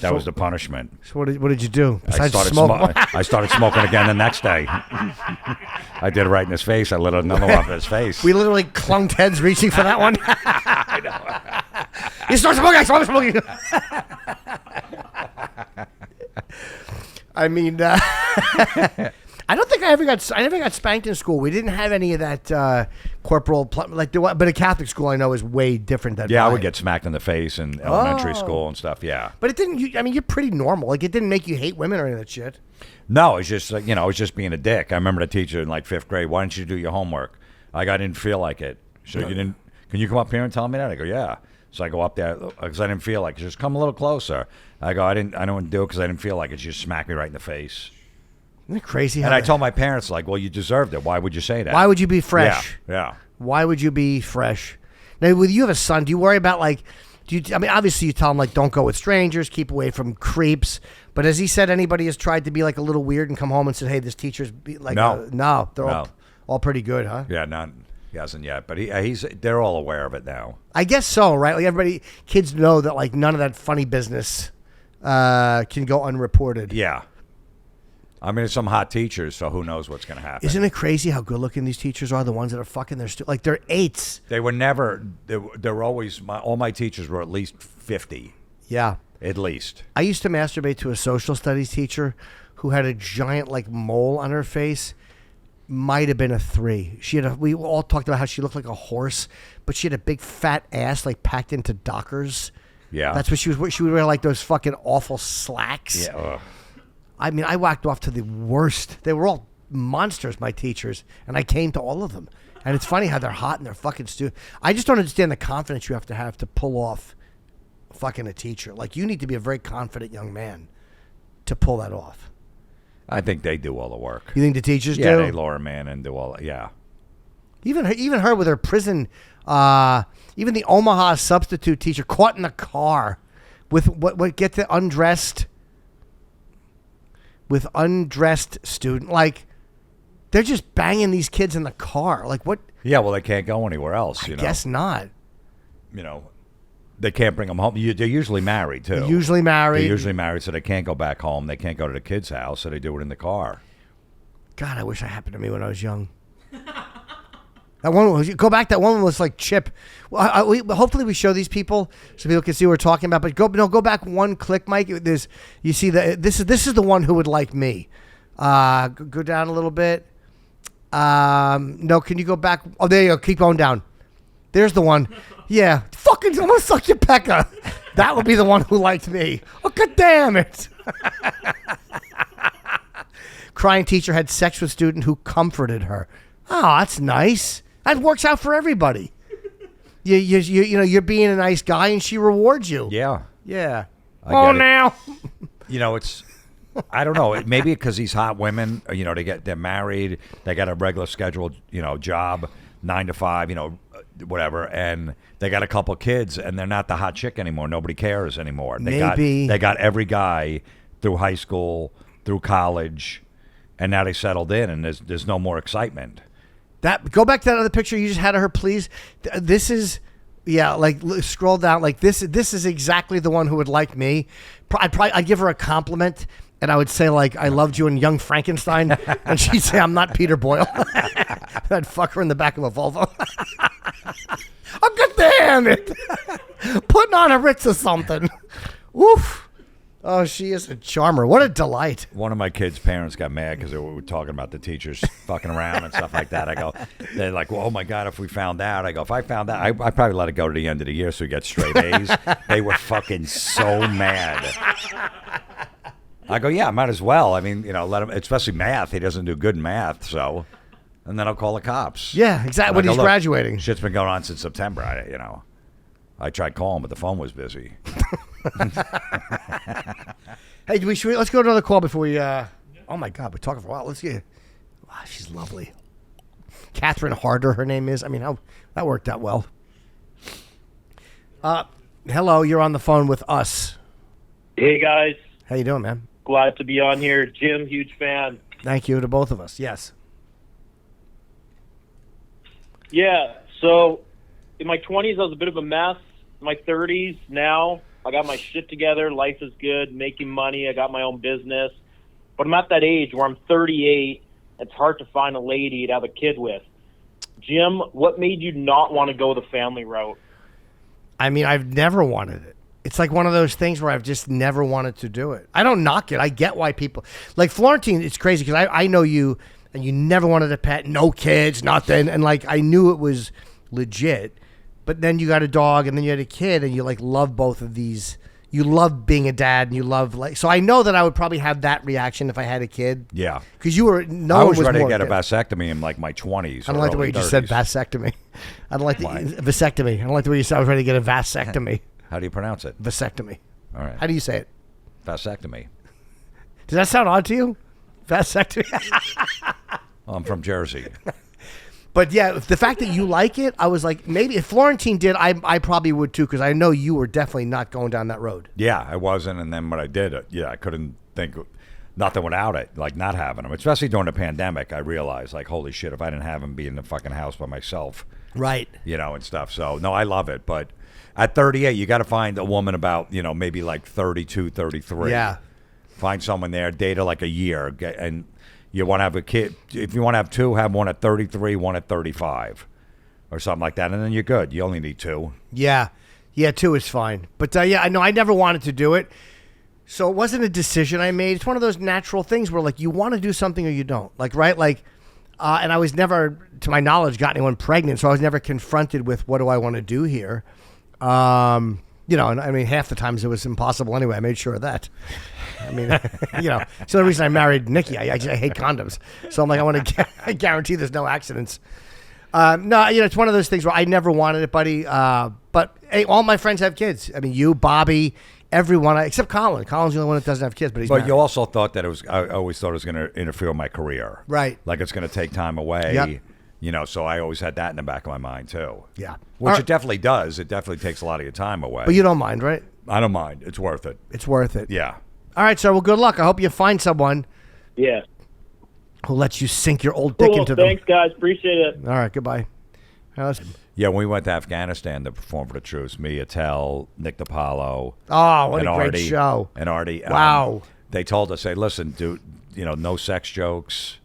That was the punishment. So what did you do? I started smoking again the next day. I did it right in his face. I lit another one off his face. We literally clunked heads reaching for that one. I know. You start smoking, I start smoking. I mean, I don't think I never got spanked in school. We didn't have any of that corporal, but a Catholic school I know is way different than I would get smacked in the face in elementary school and stuff, yeah. But it didn't, you're pretty normal. Like, it didn't make you hate women or any of that shit. No, it's just, it was just being a dick. I remember the teacher in like 5th grade, why didn't you do your homework? I didn't feel like it. So can you come up here and tell me that? I go, yeah. So I go up there because I didn't feel like it. Just come a little closer. I go, I don't want to do it because I didn't feel like it. She just smacked me right in the face. Isn't it crazy? And I told my parents, like, well, you deserved it. Why would you say that? Why would you be fresh? Yeah. Why would you be fresh? Now, with you have a son, do you worry about, like, obviously you tell him, like, don't go with strangers, keep away from creeps. But has he said anybody has tried to be, like, a little weird and come home and said, hey, this teacher's, like, no. They're all pretty good, huh? Yeah, he hasn't yet. But they're all aware of it now. I guess so, right? Like, kids know that, like, none of that funny business can go unreported. Yeah. I mean, it's some hot teachers, so who knows what's going to happen. Isn't it crazy how good-looking these teachers are, the ones that are fucking their students? Like, they're 8s. They were never, they were always, all my teachers were at least 50. Yeah. At least. I used to masturbate to a social studies teacher who had a giant, like, mole on her face. Might have been a 3. We all talked about how she looked like a horse, but she had a big fat ass, like, packed into Dockers. Yeah. That's what she would wear, like, those fucking awful slacks. Yeah. Ugh. I mean, I whacked off to the worst. They were all monsters, my teachers, and I came to all of them. And it's funny how they're hot and they're fucking stupid. I just don't understand the confidence you have to pull off fucking a teacher. Like, you need to be a very confident young man to pull that off. I think they do all the work. You think the teachers do? Yeah, they lure them in and do all that. Yeah. Even her with her prison, even the Omaha substitute teacher caught in the car with what gets it undressed. With undressed student, like, they're just banging these kids in the car. Like, what? Yeah, well, they can't go anywhere else. I guess not. They can't bring them home. They're usually married too. They're usually married, so they can't go back home. They can't go to the kid's house, so they do it in the car. God, I wish that happened to me when I was young. That one, go back. That one was like Chip. Well, hopefully we show these people so people can see what we're talking about. But go back one click, Mike. You see this is the one who would like me. Go down a little bit. No, can you go back? Oh, there you go. Keep going down. There's the one. Yeah, fucking, I'm gonna suck your pecker. That would be the one who liked me. Oh, god damn it! Crying teacher had sex with student who comforted her. Oh, that's nice. That works out for everybody. You know, you're being a nice guy, and she rewards you. Yeah. Yeah. I get it. Now. It's, I don't know. Maybe because these hot women, they're married, they got a regular scheduled, job, 9 to 5, whatever, and they got a couple kids, and they're not the hot chick anymore. Nobody cares anymore. They got every guy through high school, through college, and now they settled in, and there's no more excitement. Go back to that other picture you just had of her, please. This is, scroll down. Like this is exactly the one who would like me. I'd give her a compliment, and I would say like I loved you in Young Frankenstein, and she'd say I'm not Peter Boyle. I'd fuck her in the back of a Volvo. Oh, god damn it! Putting on a Ritz or something. Woof. Oh, she is a charmer. What a delight. One of my kids' parents got mad because we were talking about the teachers fucking around and stuff like that. I go, they're like, well, oh my God, if we found out. I go, if I found out, I'd probably let it go to the end of the year so we get straight A's. They were fucking so mad. I go, yeah, might as well. I mean, let him, especially math. He doesn't do good in math, so. And then I'll call the cops. Yeah, exactly. When he's graduating. Shit's been going on since September, I tried calling, but the phone was busy. Hey, let's go to another call before we. Oh my God, we're talking for a while. Let's get. Wow, she's lovely. Catherine Harder, her name is. I mean, that worked out well. Hello, you're on the phone with us. Hey guys, how you doing, man? Glad to be on here. Jim, huge fan. Thank you to both of us. Yes. Yeah. So, in my 20s, I was a bit of a mess. In my 30s, now I got my shit together. Life is good, making money. I got my own business. But I'm at that age where I'm 38. It's hard to find a lady to have a kid with. Jim, what made you not want to go the family route? I mean, I've never wanted it. It's like one of those things where I've just never wanted to do it. I don't knock it. I get why people... Like Florentine, it's crazy because I know you, and you never wanted a pet, no kids, nothing. And like, I knew it was legit. But then you got a dog, and then you had a kid, and you like love both of these. You love being a dad, and you love like. So I know that I would probably have that reaction if I had a kid. Yeah, because you were. I was ready to get a vasectomy in like my 20s. I don't like the way you just said vasectomy. I don't like the vasectomy. I don't like the way you said I was ready to get a vasectomy. How do you pronounce it? Vasectomy. All right. How do you say it? Vasectomy. Does that sound odd to you? Vasectomy. Well, I'm from Jersey. But yeah, the fact that you like it, I was like, maybe if Florentine did, I probably would too, because I know you were definitely not going down that road. Yeah, I wasn't, and then when I did, I couldn't think of nothing without it, like not having him. Especially during the pandemic, I realized, like, holy shit, if I didn't have him, be in the fucking house by myself. Right. And stuff. So, no, I love it, but at 38, you got to find a woman about, maybe like 32, 33. Yeah. Find someone there, date her like a year, and... You want to have a kid. If you want to have two, have one at 33, one at 35, or something like that, and then you're good. You only need two. Yeah, two is fine. But I know I never wanted to do it, so it wasn't a decision I made. It's one of those natural things where like you want to do something or you don't. Like right, like, and I was never, to my knowledge, got anyone pregnant, so I was never confronted with what do I want to do here. And I mean, half the times it was impossible anyway. I made sure of that. I mean, it's the reason I married Nikki. I hate condoms. So I'm like, I guarantee there's no accidents. No, it's one of those things where I never wanted it, buddy. But hey, all my friends have kids. I mean, you, Bobby, everyone, except Colin. Colin's the only one that doesn't have kids, but he's married. You also thought that I always thought it was going to interfere with my career. Right. Like it's going to take time away. Yep. So I always had that in the back of my mind, too. Yeah. Which it definitely does. It definitely takes a lot of your time away. But you don't mind, right? I don't mind. It's worth it. It's worth it. Yeah. All right, sir. Well, good luck. I hope you find someone. Yeah. Who lets you sink your old dick into them. Thanks, guys. Appreciate it. All right, goodbye. Yeah, when we went to Afghanistan to perform for the troops, me, Attell, Nick DiPaolo. Oh, what a great Artie, show. And Artie. Wow. They told us, hey, listen, dude, no sex jokes.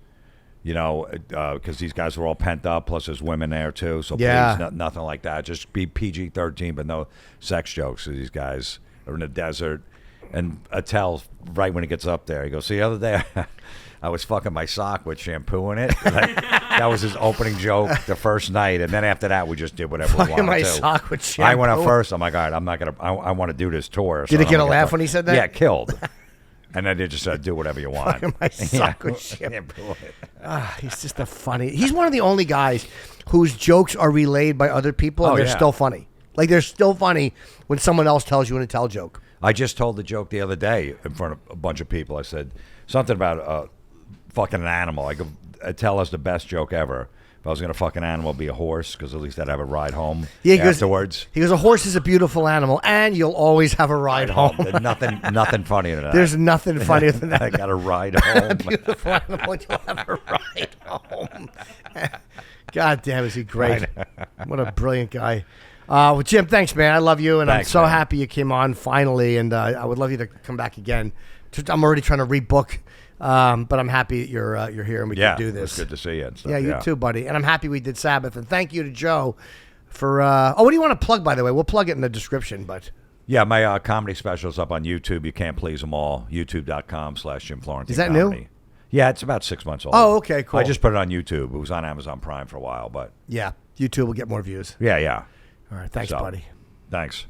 because these guys were all pent up. Plus, there's women there too. So Yeah. please, nothing like that. Just be PG-13, but no sex jokes. These guys are in the desert, and Attell, right when he gets up there, he goes, "See, the other day, I was fucking my sock with shampoo in it." Like, that was his opening joke the first night, and then after that, we just did whatever we Fucking wanted my to. sock with shampoo. I went up first. I'm like, all right, I'm not gonna. I want to do this tour. Did so it get I'm a gonna laugh when he said that? Yeah, killed. And then they just said, "Do whatever you want." Fucking my sock with shampoo. He's just a funny. He's one of the only guys whose jokes are relayed by other people, and Oh, they're yeah. still funny. Like they're still funny when someone else tells you an Attell joke. I just told the joke the other day in front of a bunch of people. I said something about fucking an animal. I go, Tell us the best joke ever. If I was going to fuck an animal, it'd be a horse, because at least I'd have a ride home afterwards. He goes, a horse is a beautiful animal, and you'll always have a ride home. There's nothing funnier than that. There's nothing funnier than that. I got a ride home. Beautiful animal, and you'll have a ride home. God damn, is he great. What a brilliant guy. Well, Jim, thanks, man. I love you, and Thanks, I'm so man. happy you came on finally, and I would love you to come back again. I'm already trying to rebook, but I'm happy that you're here and we can do this. It's good to see you and stuff. Yeah, you too, buddy. And I'm happy we did Sabbath, and thank you to Joe for. What do you want to plug, by the way? We'll plug it in the description, but. Yeah, my comedy special is up on YouTube. You can't please them all. YouTube.com/Jim Florentine. Is that comedy. new? Yeah, it's about 6 months old. Oh, okay, cool. I just put it on YouTube. It was on Amazon Prime for a while, but. Yeah, YouTube will get more views. Yeah. All right, thanks, buddy. Thanks.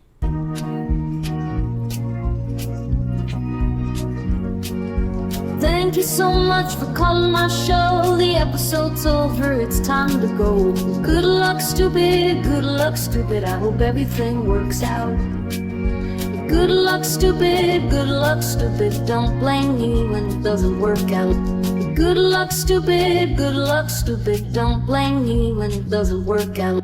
Thank you so much for calling my show. The episode's over, it's time to go. Good luck, stupid. Good luck, stupid. I hope everything works out. Good luck, stupid. Good luck, stupid. Don't blame me when it doesn't work out. Good luck, stupid. Good luck, stupid. Don't blame me when it doesn't work out.